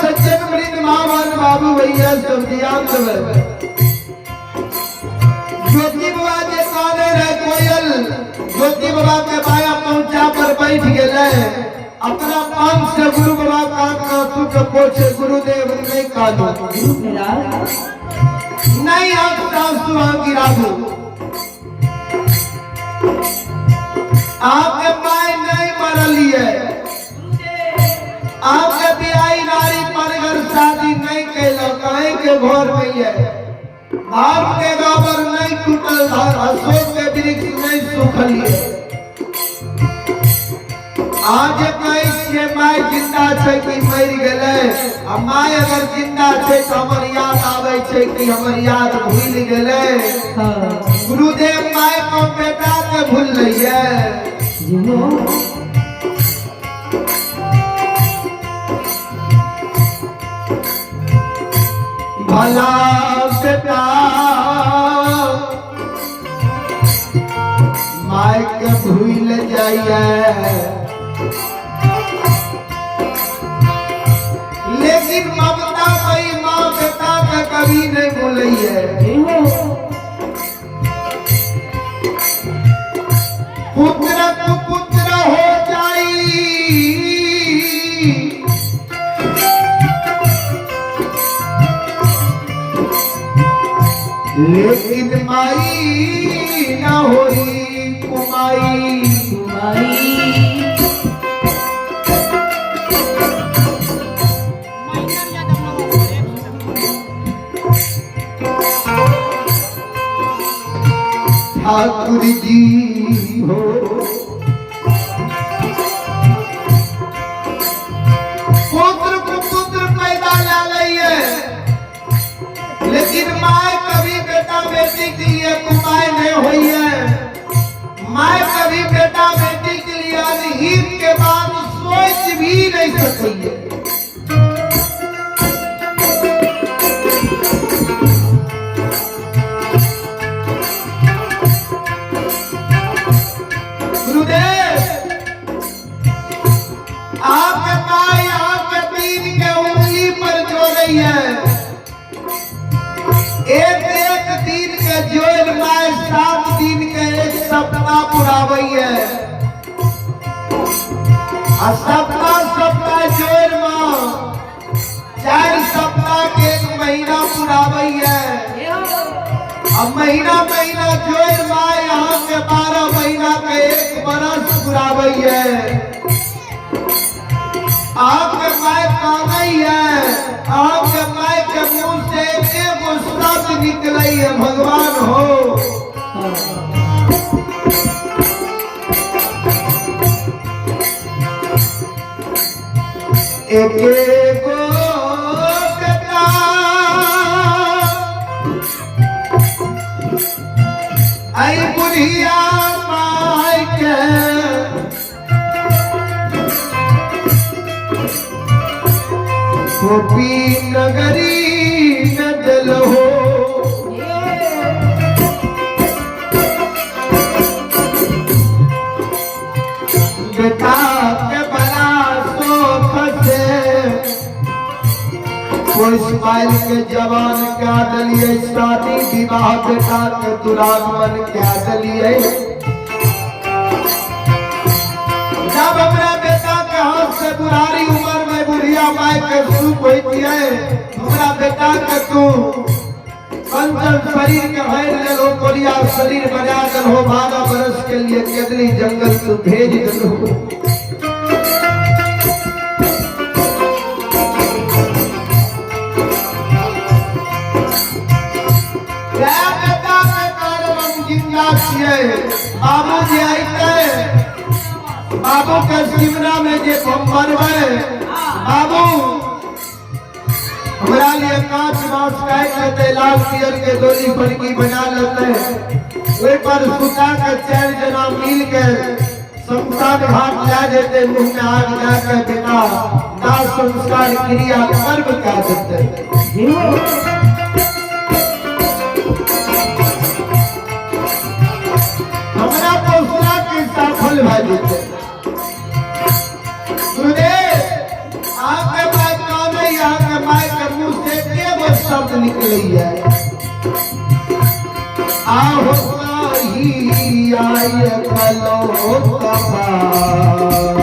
सज्जन मृत मामान बाबू भैया सब ध्यान देवे। ज्योति बाबा के काने रहे कोयल ज्योति बाबा के बाया पहुंचा पर बैठ गेले। अपना पान से गुरु बाबा का सुख पोछे गुरुदेव नहीं कानो नहीं आपका सुहा गिराबू। आपके माय नहीं मरली है। आपके बियाई नारी पर घर शादी नहीं कैलो कहे के घर में है। आपके गोबर नहीं टूटल धर अशोक के वृक्ष नहीं सूखल है। आज कहे माय जिंदा छे कि मर गेले। आ माय अगर जिंदा छे तो हमर याद आवे छे कि हमर याद भूल गेले। गुरुदेव माय को बेटा के भूल लइए। भला से प्यार माय के भूल जाइए। लेकिन ममता मई माँ बेटा के कभी नहीं भूलिए। पुत्र कुपुत्र हो जाई लेकिन माई न होई कुमाई ठाकुर जी हो। पुत्र कुपुत्र पैदा ला लइए लेकिन माय कभी बेटा बेटी के लिए कुमाय नहीं हुई है। माय कभी बेटा बेटी के लिए अनहित के बाद सोच भी नहीं सकती है। गुरुदेव आपके माय आपके तीन के उंगली पर जो रही है। एक एक दिन के जोड़ माय 7 दिन के एक सप्ताह पुरावई है। सप्ताह जोड़ में 4 सप्ताह के 1 महीना पुरावई है। अब महीना जोड़ माय यहाँ के 12 महीना के 1 बरस पुरावई है। आपके माय कानई है। आपके माय के मुंह से एक शब्द निकले है भगवान हो। एके गो बेटा आई बुढ़िया माई के गोपी नगरी न दिल हो बेटा के बड़ा शौक से कोई स्माइल के जवान क्या दलिए शादी विवाह बेटा के दुरागमन क्या दलिए जब अपना बेटा के हाथ से बुढ़ारी उम्र में बुढ़िया माई के सुख होती है हमारा बेटा के तू कंचन शरीर के भैर ले लो कोरिया शरीर बना कर हो 12 बरस के लिए केदली जंगल तू भेज दो बेटा के कारण हम जिंदा छिए बाबू जी आइते बाबू के सिमरा में जे हम बनवे बाबू हमरा लिए कांच बांस काट लेते लाल पियर के डोली फड़की बना लेते ओई पर सुता के 4 जना मिल के शमशान घाट ला देते मुंह में आग लगा के बेटा दाह संस्कार क्रिया कर्म कर देते हमरा पोसला के सफल भा जेते आपके बात कौन है आपके माई के मुंह से एगो शब्द निकली है आहो ही आय कलो कबा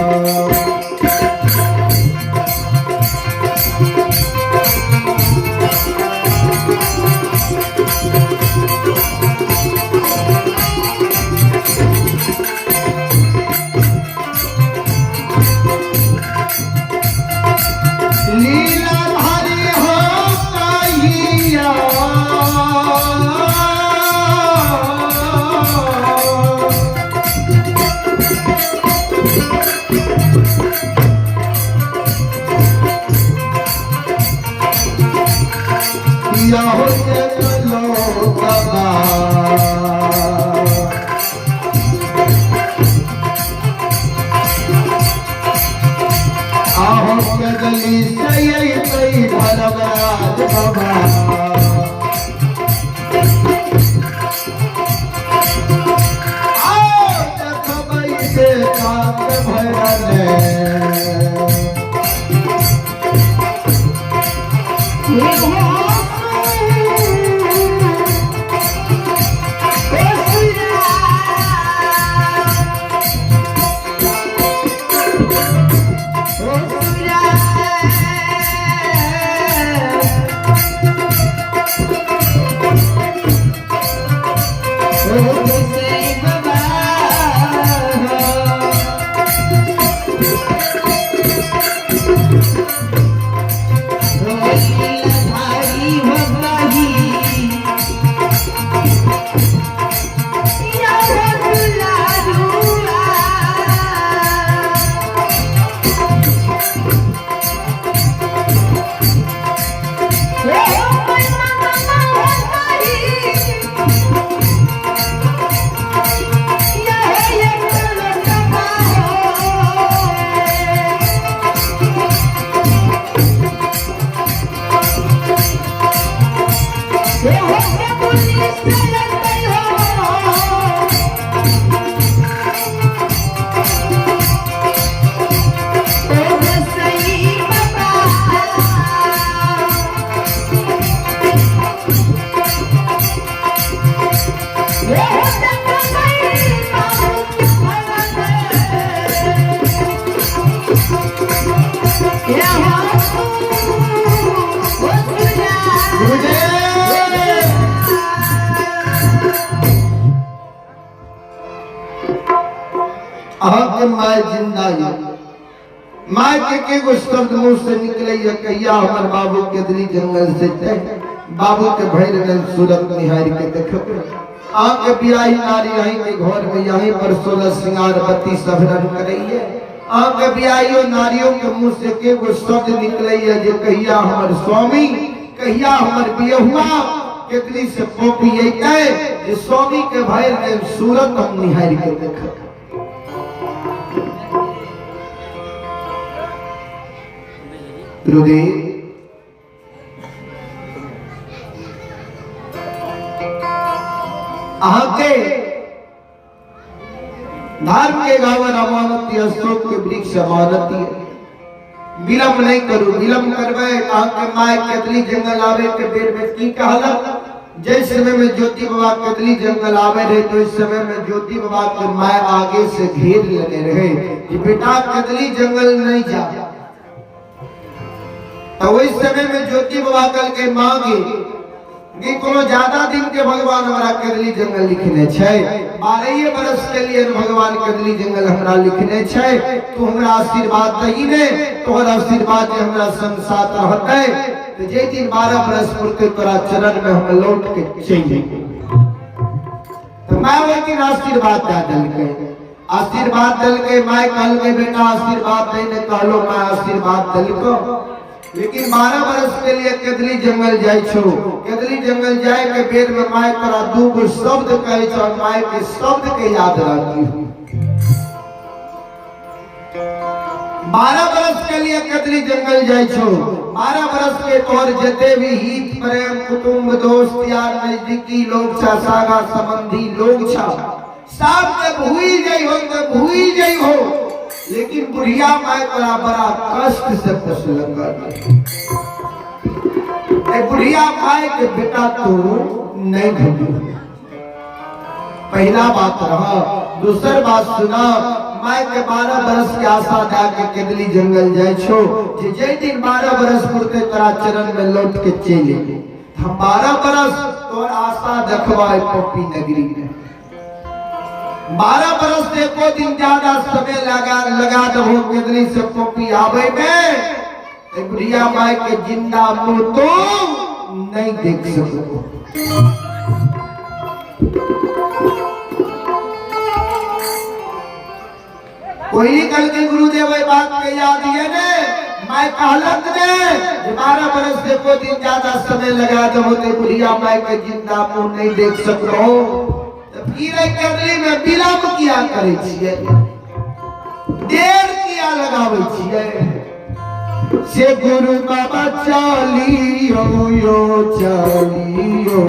लीला भारी हो कहिया या हो चलो बाबा आहो के गली सही सही भरवराज बाबा आओ देखबै से कांत भरने माय जिंदा माय के गो शब्द मुंह से निकले कहिया हमर बाबू के दिली जंगल से बाबू के भैर गल सूरत निहार के देखब आके बियाही नारी यहीं के घर में यहीं पर 16 श्रृंगार बत्ती सब रंग करइए आगे ब्याहियों नारियों के मुंह से के वो शब्द निकले जे कहिया हमर स्वामी, कहिया हमर बियहुआ केतली से पोपी अइतै जे स्वामी के भैर ने सूरत हम निहार के देखत। गुरुदेव आके धर्म के गावर अमानती अशोक के वृक्ष अमानती विलंब नहीं करू, विलंब करवे आके माय केतली जंगल आवे के बेर में की कहला। जिस समय में ज्योति बाबा केतली जंगल आवे रहे तो इस समय में ज्योति बाबा के माय आगे से घेर लेने रहे कि बेटा केतली जंगल नहीं जा। तो इस समय में ज्योति बाबा कल के मांगे कि कोनो ज्यादा दिन के भगवान हमरा केतली जंगल लिखने छै, 12 बरस के लिए भगवान केतली जंगल हमरा लिखने छै। तू हमरा आशीर्वाद दही ने, तोहर आशीर्वाद हमरा संग साथ रहतै तो जे दिन 12 बरस पुरते तोरा चरण में हम लौट के चली। तो मैं वो दिन आशीर्वाद दे दलके, आशीर्वाद दलके माय कहल के बेटा आशीर्वाद देने कहलो मैं आशीर्वाद दलको। लेकिन 12 बरस के लिए केतली जंगल जाय छो, केतली जंगल जाए के बेर में माय तोरा दू गो शब्द कहे छो, माय के शब्द के याद रखी। 12 बरस के लिए केतली जंगल जाय छो, 12 बरस के तोहर जते भी हित प्रेम कुटुंब दोस्त यार नजदीकी लोग छा, सागा संबंधी लोग छा, सब के भूल जाई हो। लेकिन बुढ़िया माय तोरा बड़ा कष्ट से पुछलंगा। बुढ़िया माय के बेटा तू नहीं भूली। पहला बात रहा, दूसर बात सुना, माय के 12 बरस के आशा जाके केतली जंगल जाय छो जे दिन 12 बरस पुरते तोरा चरण में लौट के चले। हम 12 बरस तोर आशा देखवाए पोपी नगरी में, 12 बरस से एको दिन ज्यादा समय लगा दबो केतली से पोपी आवे में। बुढ़िया माय के जिंदा मुंह तो नहीं देख सको। कोई कल के गुरुदेव बात के याद ये ने मैं कहलत ने 12 बरस से एको दिन ज्यादा समय लगा दबो ते बुढ़िया माय के जिंदा मुंह नहीं देख सको। केतली में विलंब किया करे छिए, देर किया लगावे छिए। से गुरु बाबा चलियो यो चलियो,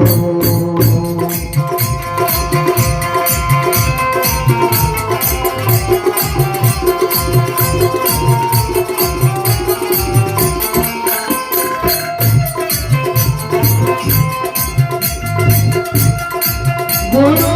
गुरु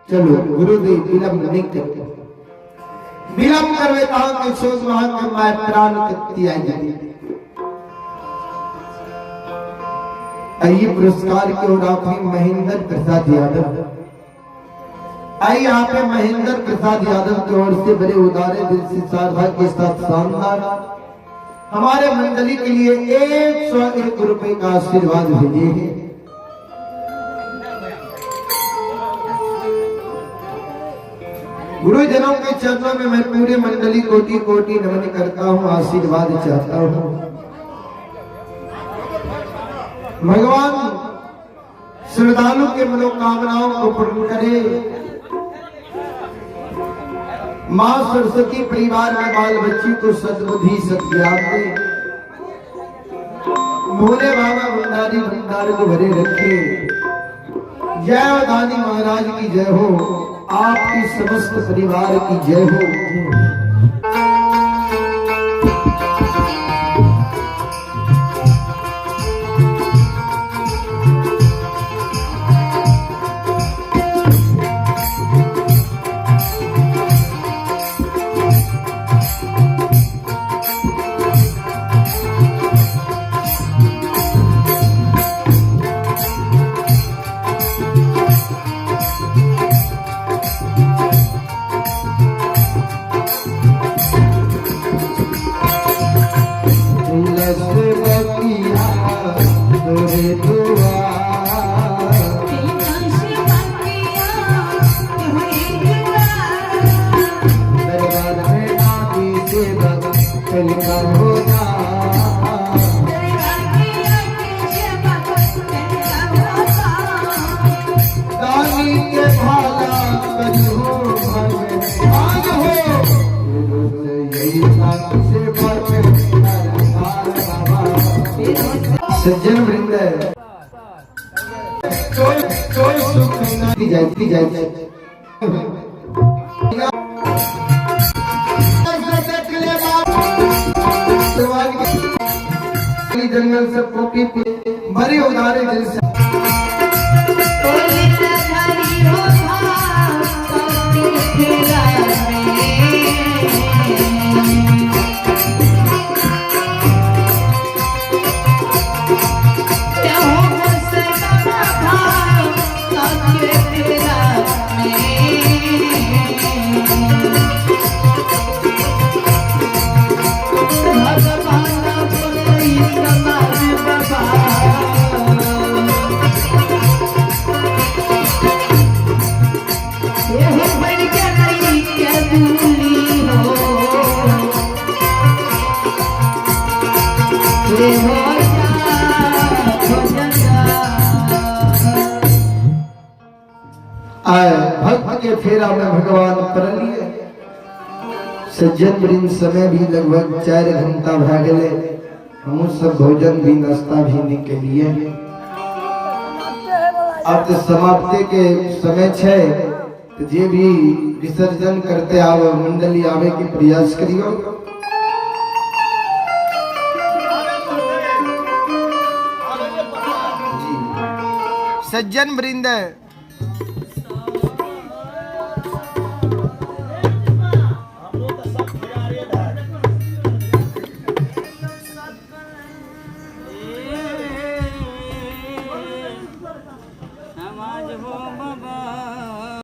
चलो गुरुदेव विलंब नहीं करते, विलंब करवे कहा के सोच वहां के माय प्राण कत्ती आई जाती। आइए पुरस्कार की ओर आप महेंद्र प्रसाद यादव, आइए यहाँ पे महेंद्र प्रसाद यादव की ओर से बड़े उदारे दिल से साधना के साथ शानदार हमारे मंडली के लिए 101 रुपए का आशीर्वाद भेजे हैं। गुरुजनों के चरणों में मैं पूरे मंडली कोटि कोटि नमन करता हूँ, आशीर्वाद चाहता हूँ। भगवान श्रद्धालु के मनोकामनाओं को पूर्ण करे। माँ सरस्वती परिवार में बाल बच्ची को सद्बुद्धि सद्ज्ञान दे। भोले बाबा भंडारी भंडार को भरे रखे। जय दानी महाराज की जय हो। आपकी समस्त परिवार की जय हो। सज्जन वृंद कोई सुख नहीं जाती जंगल से पोपी बड़े उदारे दिल से भक्त के फेरा में भगवान पर लिए सज्जन वृंद समय भी लगभग 4 घंटा भा गए। हम सब भोजन भी नाश्ता भी निकलिए अब तो समाप्ति के समय छे तो जे भी विसर्जन करते आवे मंडली आवे के प्रयास करियो। सज्जन वृंद